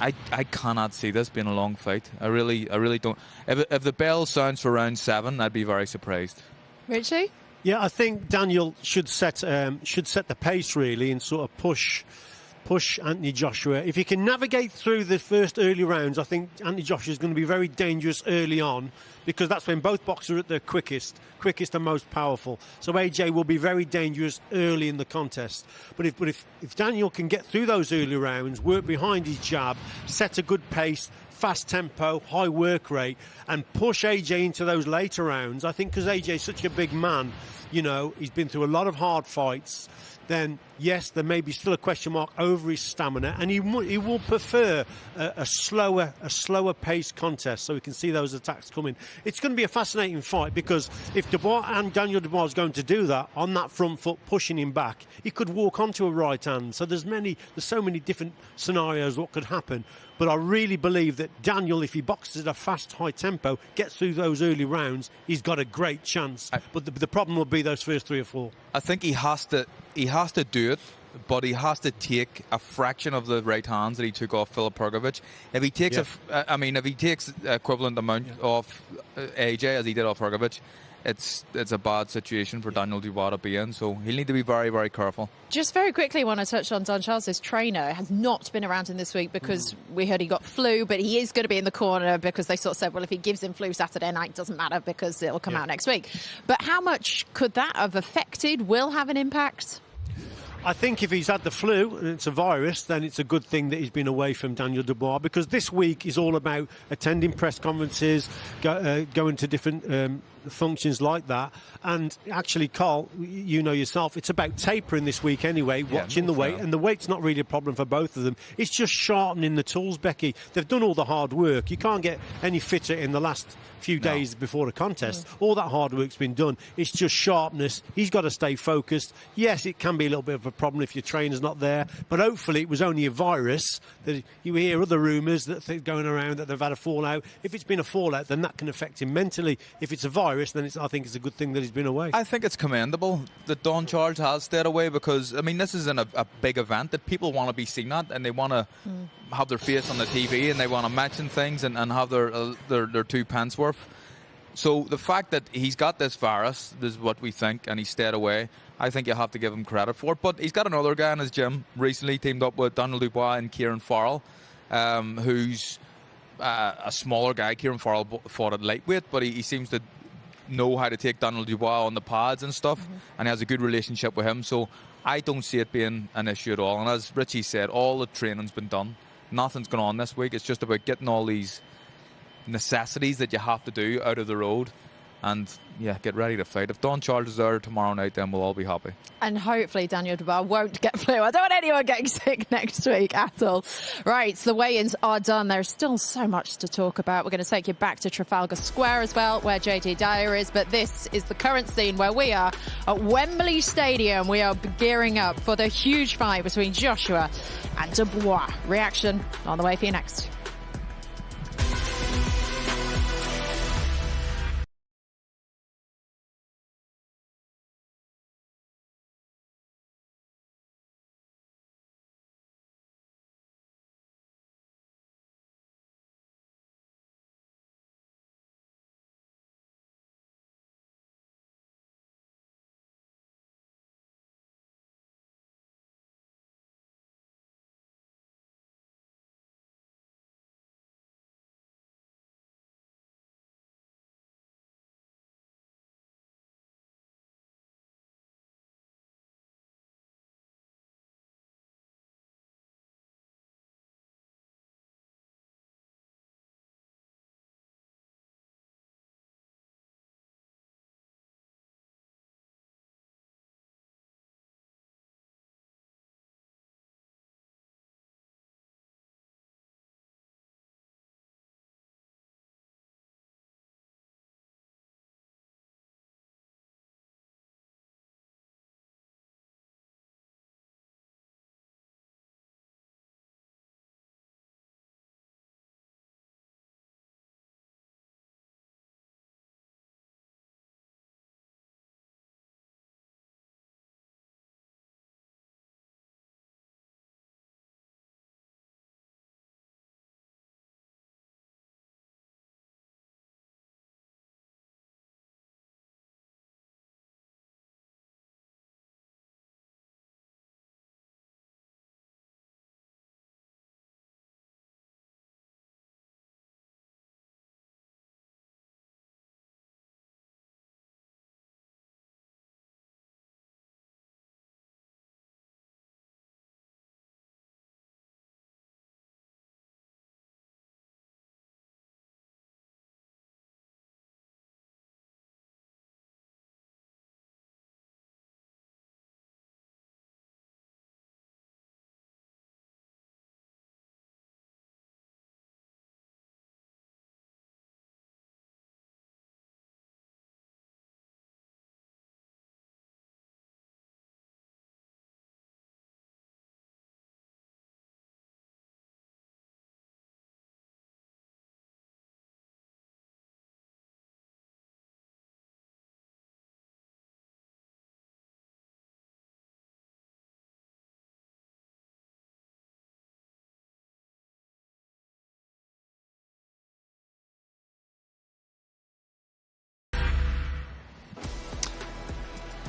I cannot see this being a long fight. I really don't. If the bell sounds for round 7, I'd be very surprised. Richie? Yeah, I think Daniel should set the pace really and sort of push Anthony Joshua. If he can navigate through the first early rounds, I think Anthony Joshua is going to be very dangerous early on, because that's when both boxers are at their quickest and most powerful. So AJ will be very dangerous early in the contest. But if Daniel can get through those early rounds, work behind his jab, set a good pace, fast tempo, high work rate, and push AJ into those later rounds, I think because AJ is such a big man, you know, he's been through a lot of hard fights, then yes, there may be still a question mark over his stamina, and he will prefer a slower paced contest, so we can see those attacks coming. It's going to be a fascinating fight, because if Dubois and Daniel Dubois is going to do that on that front foot, pushing him back, he could walk onto a right hand. So there's so many different scenarios what could happen. But I really believe that Daniel, if he boxes at a fast, high tempo, gets through those early rounds, he's got a great chance. But the problem will be those first 3 or 4. I think he has to do it, but he has to take a fraction of the right hands that he took off Filip Perkovic. If he takes if he takes equivalent amount off AJ as he did off Perkovic, it's a bad situation for Daniel Dubois to be in, so he'll need to be very, very careful. Just very quickly, when I touched on Don Charles' trainer has not been around in this week because we heard he got flu, but he is going to be in the corner because they sort of said, well, if he gives him flu Saturday night, it doesn't matter because it'll come out next week. But how much could that have affected, will have an impact? I think if he's had the flu and it's a virus, then it's a good thing that he's been away from Daniel Dubois, because this week is all about attending press conferences, going to different functions like that. And actually, Carl, you know yourself, it's about tapering this week anyway, watching the weight. And the weight's not really a problem for both of them. It's just sharpening the tools, Becky. They've done all the hard work. You can't get any fitter in the last few days before a contest. All that hard work's been done. It's just sharpness. He's got to stay focused. Yes, it can be a little bit of a problem if your trainer's not there, but hopefully it was only a virus. That you hear other rumours that going around that they've had a fallout. If it's been a fallout, then that can affect him mentally. If it's a virus, then I think it's a good thing that he's been away. I think it's commendable that Don Charles has stayed away, because I mean, this is a big event that people want to be seen at, and they want to have their face on the TV, and they want to mention things and have their 2 pence worth. So the fact that he's got this virus, this is what we think, and he stayed away, I think you have to give him credit for it. But he's got another guy in his gym recently, teamed up with Daniel Dubois and Kieran Farrell, who's a smaller guy. Kieran Farrell fought at lightweight, but he seems to know how to take Daniel Dubois on the pads and stuff, and he has a good relationship with him. So I don't see it being an issue at all. And as Richie said, all the training's been done. Nothing's going on this week. It's just about getting all these necessities that you have to do out of the road, and get ready to fight. If Don Charles is there tomorrow night, then we'll all be happy. And hopefully Daniel Dubois won't get flu. I don't want anyone getting sick next week at all. Right, so the weigh-ins are done. There's still so much to talk about. We're going to take you back to Trafalgar Square as well, where JD Dyer is, but this is the current scene where we are at Wembley Stadium. We are gearing up for the huge fight between Joshua and Dubois. Reaction on the way for you next.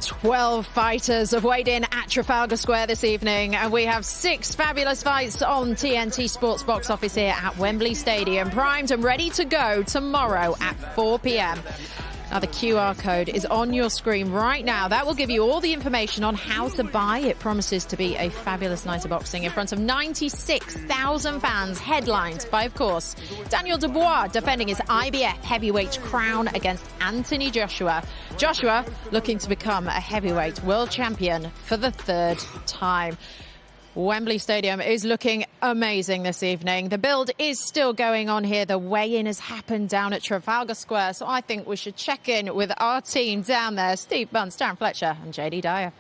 Twelve fighters have weighed in at Trafalgar Square this evening, and we have 6 fabulous fights on TNT Sports box office here at Wembley Stadium, primed and ready to go tomorrow at 4 p.m. Now, the QR code is on your screen right now. That will give you all the information on how to buy. It promises to be a fabulous night of boxing in front of 96,000 fans, headlined by, of course, Daniel Dubois defending his IBF heavyweight crown against Anthony Joshua. Joshua looking to become a heavyweight world champion for the 3rd time. Wembley Stadium is looking amazing this evening. The build is still going on here. The weigh-in has happened down at Trafalgar Square, so I think we should check in with our team down there. Steve Bunce, Darren Fletcher and JD Dyer.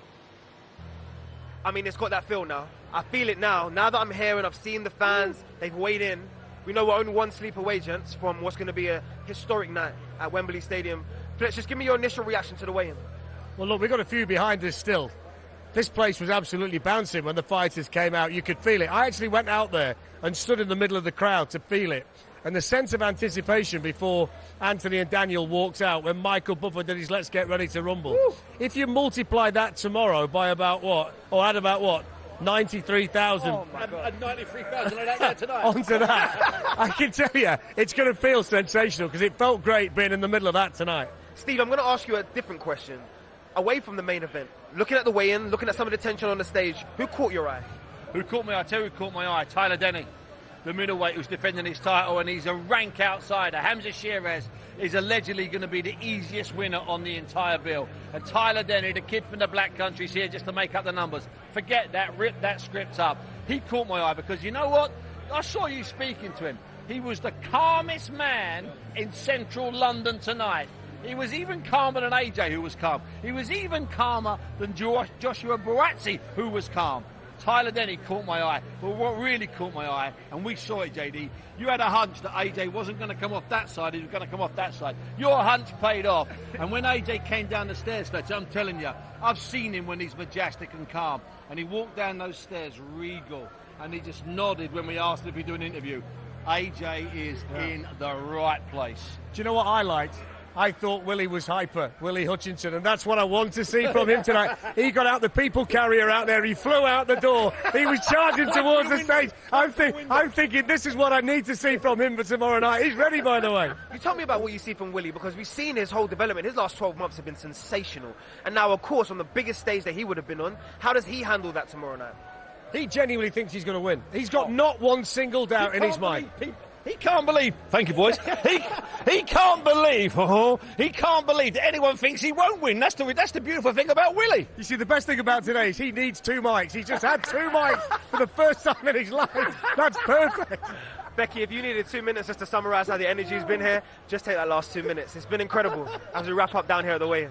I mean, it's got that feel now. I feel it now. Now that I'm here and I've seen the fans, they've weighed in. We know we're only one sleep away, gents, from what's going to be a historic night at Wembley Stadium. Fletcher, just give me your initial reaction to the weigh-in. Well, look, we've got a few behind us still. This place was absolutely bouncing when the fighters came out. You could feel it. I actually went out there and stood in the middle of the crowd to feel it. And the sense of anticipation before Anthony and Daniel walked out when Michael Buffer did his Let's Get Ready to Rumble. Woo. If you multiply that tomorrow by about what? Or add about what? 93,000. Oh, and 93,000 there tonight. Onto that. I can tell you, it's going to feel sensational because it felt great being in the middle of that tonight. Steve, I'm going to ask you a different question. Away from the main event, looking at the weigh-in, looking at some of the tension on the stage, who caught your eye? Who caught my eye? I tell you who caught my eye. Tyler Denny, the middleweight who's defending his title, and he's a rank outsider. Hamza Sheeraz is allegedly going to be the easiest winner on the entire bill. And Tyler Denny, the kid from the Black Country, is here just to make up the numbers. Forget that, rip that script up. He caught my eye because, you know what? I saw you speaking to him. He was the calmest man in central London tonight. He was even calmer than AJ, who was calm. He was even calmer than Joshua Buatsi, who was calm. Tyler Denny caught my eye. But what really caught my eye, and we saw it, JD, you had a hunch that AJ wasn't going to come off that side, he was going to come off that side. Your hunch paid off. And when AJ came down the stairs, Fletcher, I'm telling you, I've seen him when he's majestic and calm. And he walked down those stairs regal. And he just nodded when we asked him if he'd do an interview. AJ is in the right place. Do you know what I liked? I thought Willie was hyper, Willie Hutchinson, and that's what I want to see from him tonight. He got out the people carrier out there, he flew out the door, he was charging towards the stage. I'm thinking this is what I need to see from him for tomorrow night. He's ready, by the way. You tell me about what you see from Willie, because we've seen his whole development. His last 12 months have been sensational. And now, of course, on the biggest stage that he would have been on, how does he handle that tomorrow night? He genuinely thinks he's going to win. He's got not one single doubt in his mind. He can't believe, thank you boys, he can't believe that anyone thinks he won't win. That's the beautiful thing about Willie. You see, the best thing about today is he needs 2 mics. He's just had 2 mics for the first time in his life. That's perfect. Becky, if you needed 2 minutes just to summarise how the energy's been here, just take that last 2 minutes. It's been incredible as we wrap up down here at the weigh-in.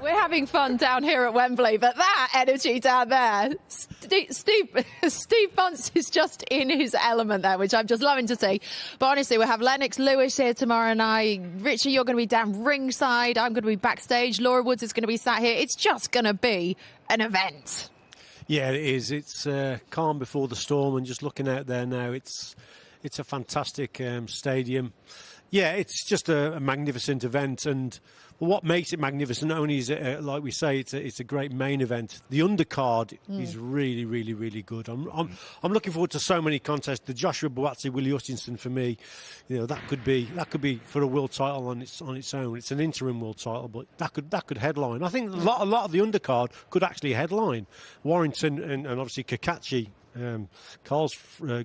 We're having fun down here at Wembley, but that energy down there, Steve Bunce is just in his element there, which I'm just loving to see. But honestly, we'll have Lennox Lewis here tomorrow night. Richie, you're going to be down ringside. I'm going to be backstage. Laura Woods is going to be sat here. It's just going to be an event. Yeah, it is. It's calm before the storm, and just looking out there now, it's a fantastic stadium. Yeah, it's just a magnificent event, and what makes it magnificent not only is it, like we say, it's a great main event. The undercard is really, really, really good. I'm looking forward to so many contests. The Joshua Buatsi, Willie Hutchinson, for me, you know, that could be for a world title on its own. It's an interim world title, but that could headline. I think a lot of the undercard could actually headline. Warrington and obviously Cacace. Carl's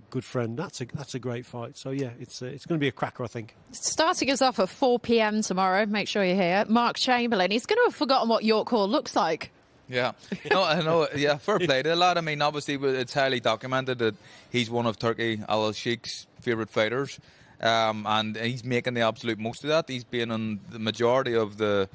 good friend. That's a great fight. So yeah, it's going to be a cracker, I think. Starting us off at 4 p.m. tomorrow. Make sure you're here. Mark Chamberlain. He's going to have forgotten what York Hall looks like. Yeah, I know. Yeah, fair play to the lad. I mean, obviously, it's highly documented that he's one of Turki Al Sheikh's favourite fighters, and he's making the absolute most of that. He's been on the majority of the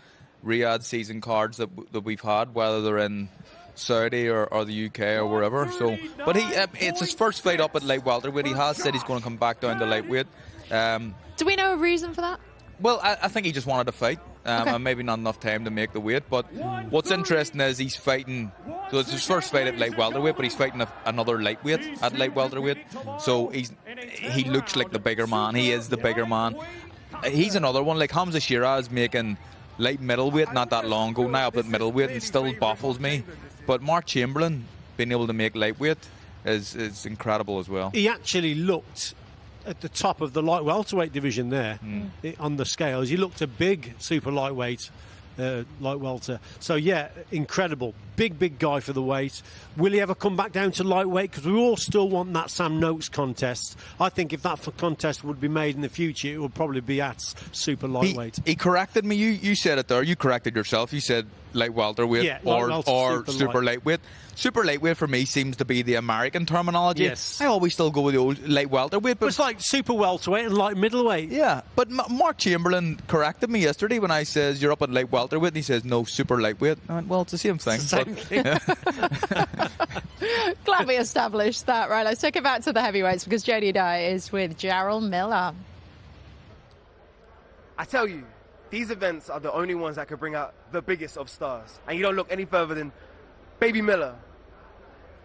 Riyadh season cards that we've had, whether they're in Saudi or the UK or wherever. So, but it's his first fight up at light welterweight. He has said he's going to come back down to lightweight. Do we know a reason for that? Well, I think he just wanted to fight, and maybe not enough time to make the weight. But what's interesting is he's fighting. So it's his first fight at light welterweight, but he's fighting another lightweight at light welterweight. So he looks like the bigger man. He is the bigger man. He's another one like Hamza Sheeraz making light middleweight not that long ago, now up at middleweight, and still baffles me. But Mark Chamberlain being able to make lightweight is incredible as well. He actually looked at the top of the light welterweight division there on the scales. He looked a big super lightweight. Light welter. So yeah, incredible. Big guy for the weight. Will he ever come back down to lightweight? Because we all still want that Sam Noakes contest. I think if that contest would be made in the future, it would probably be at super lightweight. He corrected me. You said it there. You corrected yourself. You said light welterweight or super lightweight. Super lightweight for me seems to be the American terminology. Yes. I always still go with the old light welterweight. But it's like super welterweight and light middleweight. Yeah, but Mark Chamberlain corrected me yesterday when I says you're up at light welterweight, and he says no, super lightweight. I went, well, it's the same thing. Glad we established that. Right, let's take it back to the heavyweights because Jody Dye is with Jarrell Miller. I tell you, these events are the only ones that can bring out the biggest of stars. And you don't look any further than Baby Miller.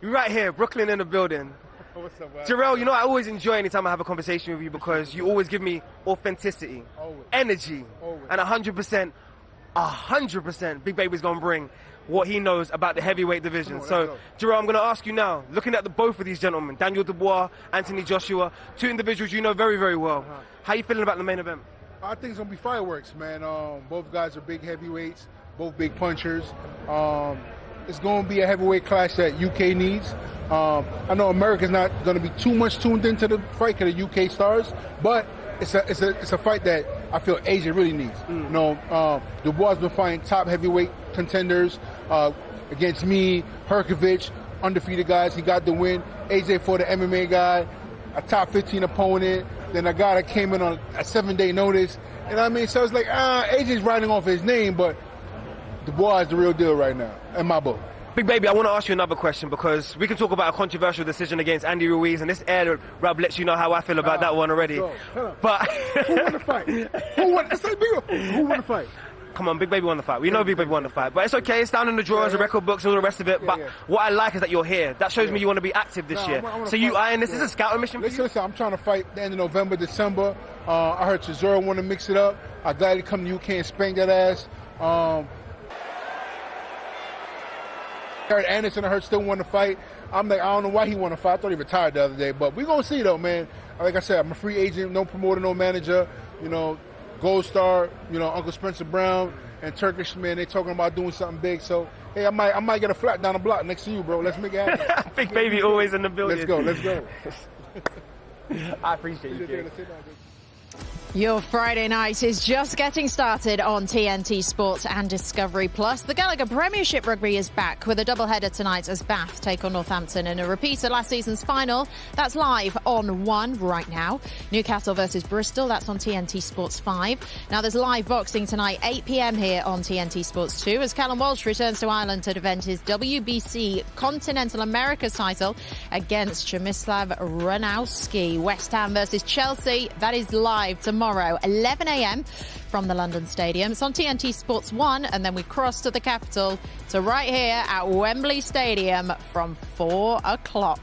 You're right here, Brooklyn in the building. What's up, man? Jarrell, you know I always enjoy anytime I have a conversation with you because you always give me authenticity, energy, and 100%, Big Baby's going to bring what he knows about the heavyweight division. So, Jarrell, I'm going to ask you now, looking at both of these gentlemen, Daniel Dubois, Anthony Joshua, two individuals you know very, very well. How are you feeling about the main event? I think it's going to be fireworks, man. Both guys are big heavyweights, both big punchers. It's going to be a heavyweight clash that UK needs. I know America's not going to be too much tuned into the fight because of UK stars, but it's a fight that I feel Asia really needs. You know, Dubois has been fighting top heavyweight contenders against me, Herkovich, undefeated guys. He got the win. AJ for the MMA guy, a top 15 opponent. Then a guy that came in on a 7-day notice. You know what I mean? So it's like, AJ's riding off his name, but Dubois is the real deal right now, in my book. Big Baby, I want to ask you another question because we can talk about a controversial decision against Andy Ruiz, and this air rub lets you know how I feel about that one already. But who won the fight? Who won the fight? Come on, Big Baby won the fight. We know Big Baby won the fight, but it's okay. It's down in the drawers, the record books, all the rest of it. But what I like is that you're here. That shows me you want to be active this year. So you eyeing this? Is a scouting mission? Listen, I'm trying to fight the end of November, December. I heard Chisora want to mix it up. I gladly come to UK and spank that ass. I heard Anderson, I heard still want to fight. I'm like, I don't know why he want to fight. I thought he retired the other day, but we're going to see though, man. Like I said, I'm a free agent, no promoter, no manager. You know, Gold Star, you know, Uncle Spencer Brown and Turkish, man, they talking about doing something big. So, hey, I might get a flat down the block next to you, bro. Let's make it happen. Big Baby always in the building. Let's go. I appreciate you, kid. Your Friday night is just getting started on TNT Sports and Discovery Plus. The Gallagher Premiership Rugby is back with a doubleheader tonight as Bath take on Northampton in a repeat of last season's final. That's live on 1 right now. Newcastle versus Bristol, that's on TNT Sports 5. Now there's live boxing tonight, 8 p.m. here on TNT Sports 2 as Callum Walsh returns to Ireland to defend his WBC Continental Americas title against Przemysław Ranowski. West Ham versus Chelsea, that is live tomorrow, 11 a.m. from the London Stadium. It's on TNT Sports 1, and then we cross to the capital to right here at Wembley Stadium from 4 o'clock.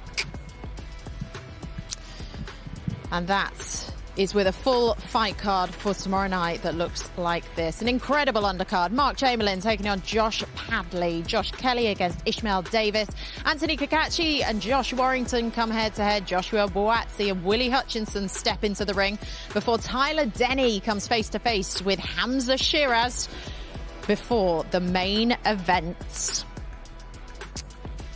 And that is with a full fight card for tomorrow night that looks like this. An incredible undercard. Mark Chamberlain taking on Josh Padley. Josh Kelly against Ishmael Davis. Anthony Cacace and Josh Warrington come head-to-head. Joshua Buatsi and Willie Hutchinson step into the ring before Tyler Denny comes face-to-face with Hamza Sheeraz before the main event.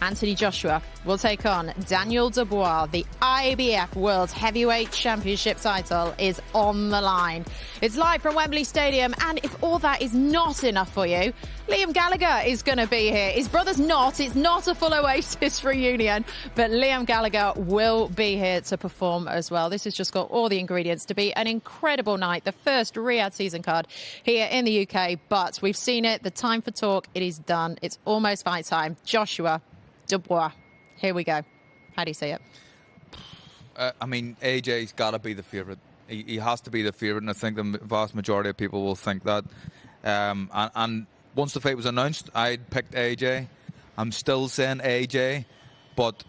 Anthony Joshua will take on Daniel Dubois. The IBF World Heavyweight Championship title is on the line. It's live from Wembley Stadium, and if all that is not enough for you, Liam Gallagher is going to be here. His brother's not. It's not a full Oasis reunion, but Liam Gallagher will be here to perform as well. This has just got all the ingredients to be an incredible night. The first Riyadh season card here in the UK, but we've seen it. The time for talk, it is done. It's almost fight time. Joshua Dubois. Here we go. How do you see it? I mean, AJ's got to be the favourite. He has to be the favourite, and I think the vast majority of people will think that. And once the fight was announced, I'd picked AJ. I'm still saying AJ, but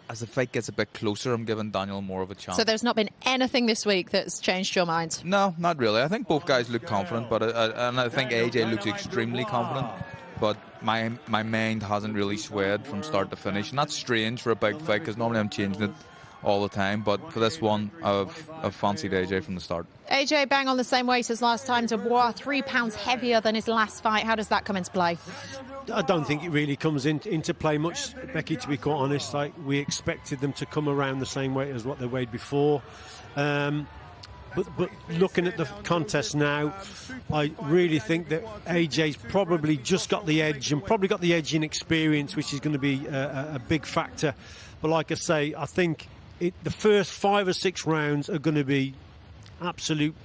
as the fight gets a bit closer, I'm giving Daniel more of a chance. So there's not been anything this week that's changed your mind? No, not really. I think both guys look confident, but and I think AJ looks extremely confident. But my mind hasn't really swayed from start to finish, and that's strange for a big fight because normally I'm changing it all the time. But for this one, I've fancied AJ from the start. AJ bang on the same weight as last time. Dubois 3 pounds heavier than his last fight. How does that come into play? I don't think it really comes into play much, Becky, to be quite honest. Like, we expected them to come around the same weight as what they weighed before. But looking at the contest now, I really think that AJ's probably just got the edge, and probably got the edge in experience, which is going to be a big factor. But like I say, I think the first 5 or 6 rounds are going to be absolute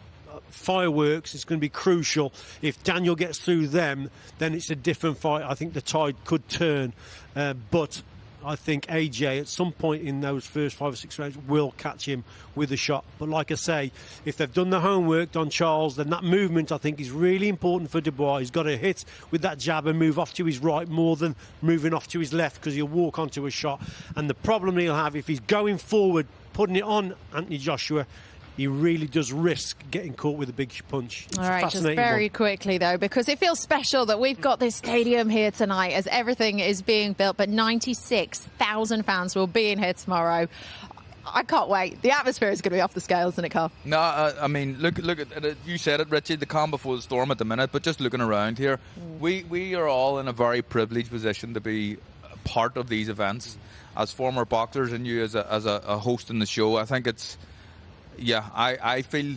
fireworks. It's going to be crucial. If Daniel gets through them, then it's a different fight. I think the tide could turn. But I think AJ at some point in those first 5 or 6 rounds will catch him with a shot. But like I say, if they've done the homework, Don Charles, then that movement I think is really important for Dubois. He's got to hit with that jab and move off to his right more than moving off to his left, because he'll walk onto a shot. And the problem he'll have if he's going forward, putting it on Anthony Joshua, he really does risk getting caught with a big punch. It's all right, just very quickly, though, because it feels special that we've got this stadium here tonight as everything is being built, but 96,000 fans will be in here tomorrow. I can't wait. The atmosphere is going to be off the scales, isn't it, Carl? No, I mean, look at it. You said it, Richie, the calm before the storm at the minute, but just looking around here, we are all in a very privileged position to be part of these events. As former boxers and you as a host in the show, I think it's... Yeah, I feel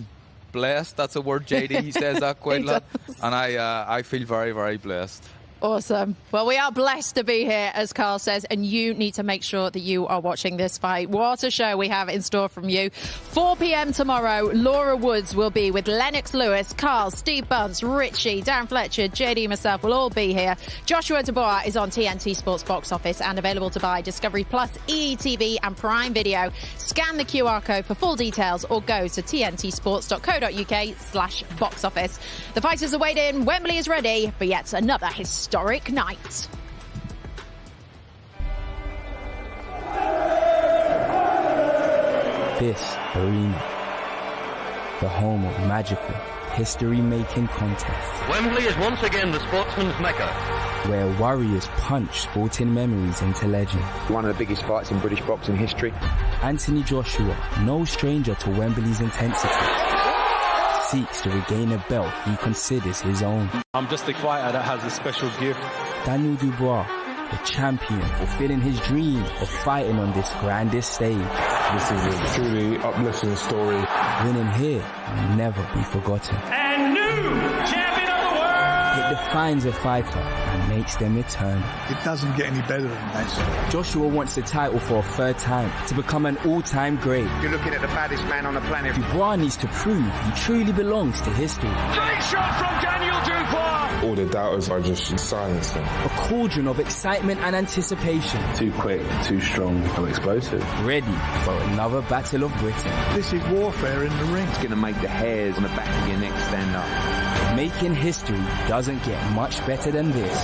blessed. That's a word, JD says that quite a lot. And I feel very, very blessed. Awesome. Well, we are blessed to be here, as Carl says, and you need to make sure that you are watching this fight. What a show we have in store from you. 4 p.m. tomorrow, Laura Woods will be with Lennox Lewis, Carl, Steve Bunce, Richie, Darren Fletcher, JD, myself will all be here. Joshua Dubois is on TNT Sports box office and available to buy Discovery Plus, EETV and Prime Video. Scan the QR code for full details or go to tntsports.co.uk/box office. The fighters are weighed in. Wembley is ready for yet another historic night. This arena, the home of magical, history-making contests. Wembley is once again the sportsman's mecca, where warriors punch sporting memories into legend. One of the biggest fights in British boxing history. Anthony Joshua, no stranger to Wembley's intensity, seeks to regain a belt he considers his own. I'm just a fighter that has a special gift. Daniel Dubois, the champion fulfilling his dream of fighting on this grandest stage. This is a truly uplifting story. Winning here will never be forgotten. And new champion of the world! It defines a fighter and makes them eternal. It doesn't get any better than that. Joshua wants the title for a 3rd time to become an all-time great. You're looking at the baddest man on the planet. Dubois needs to prove he truly belongs to history. Great shot from Daniel Dubois! All the doubters are just silenced them. A cauldron of excitement and anticipation. Too quick, too strong, and explosive. Ready for another battle of Britain. This is warfare in the ring. It's going to make the hairs on the back of your neck stand up. Making history doesn't get much better than this.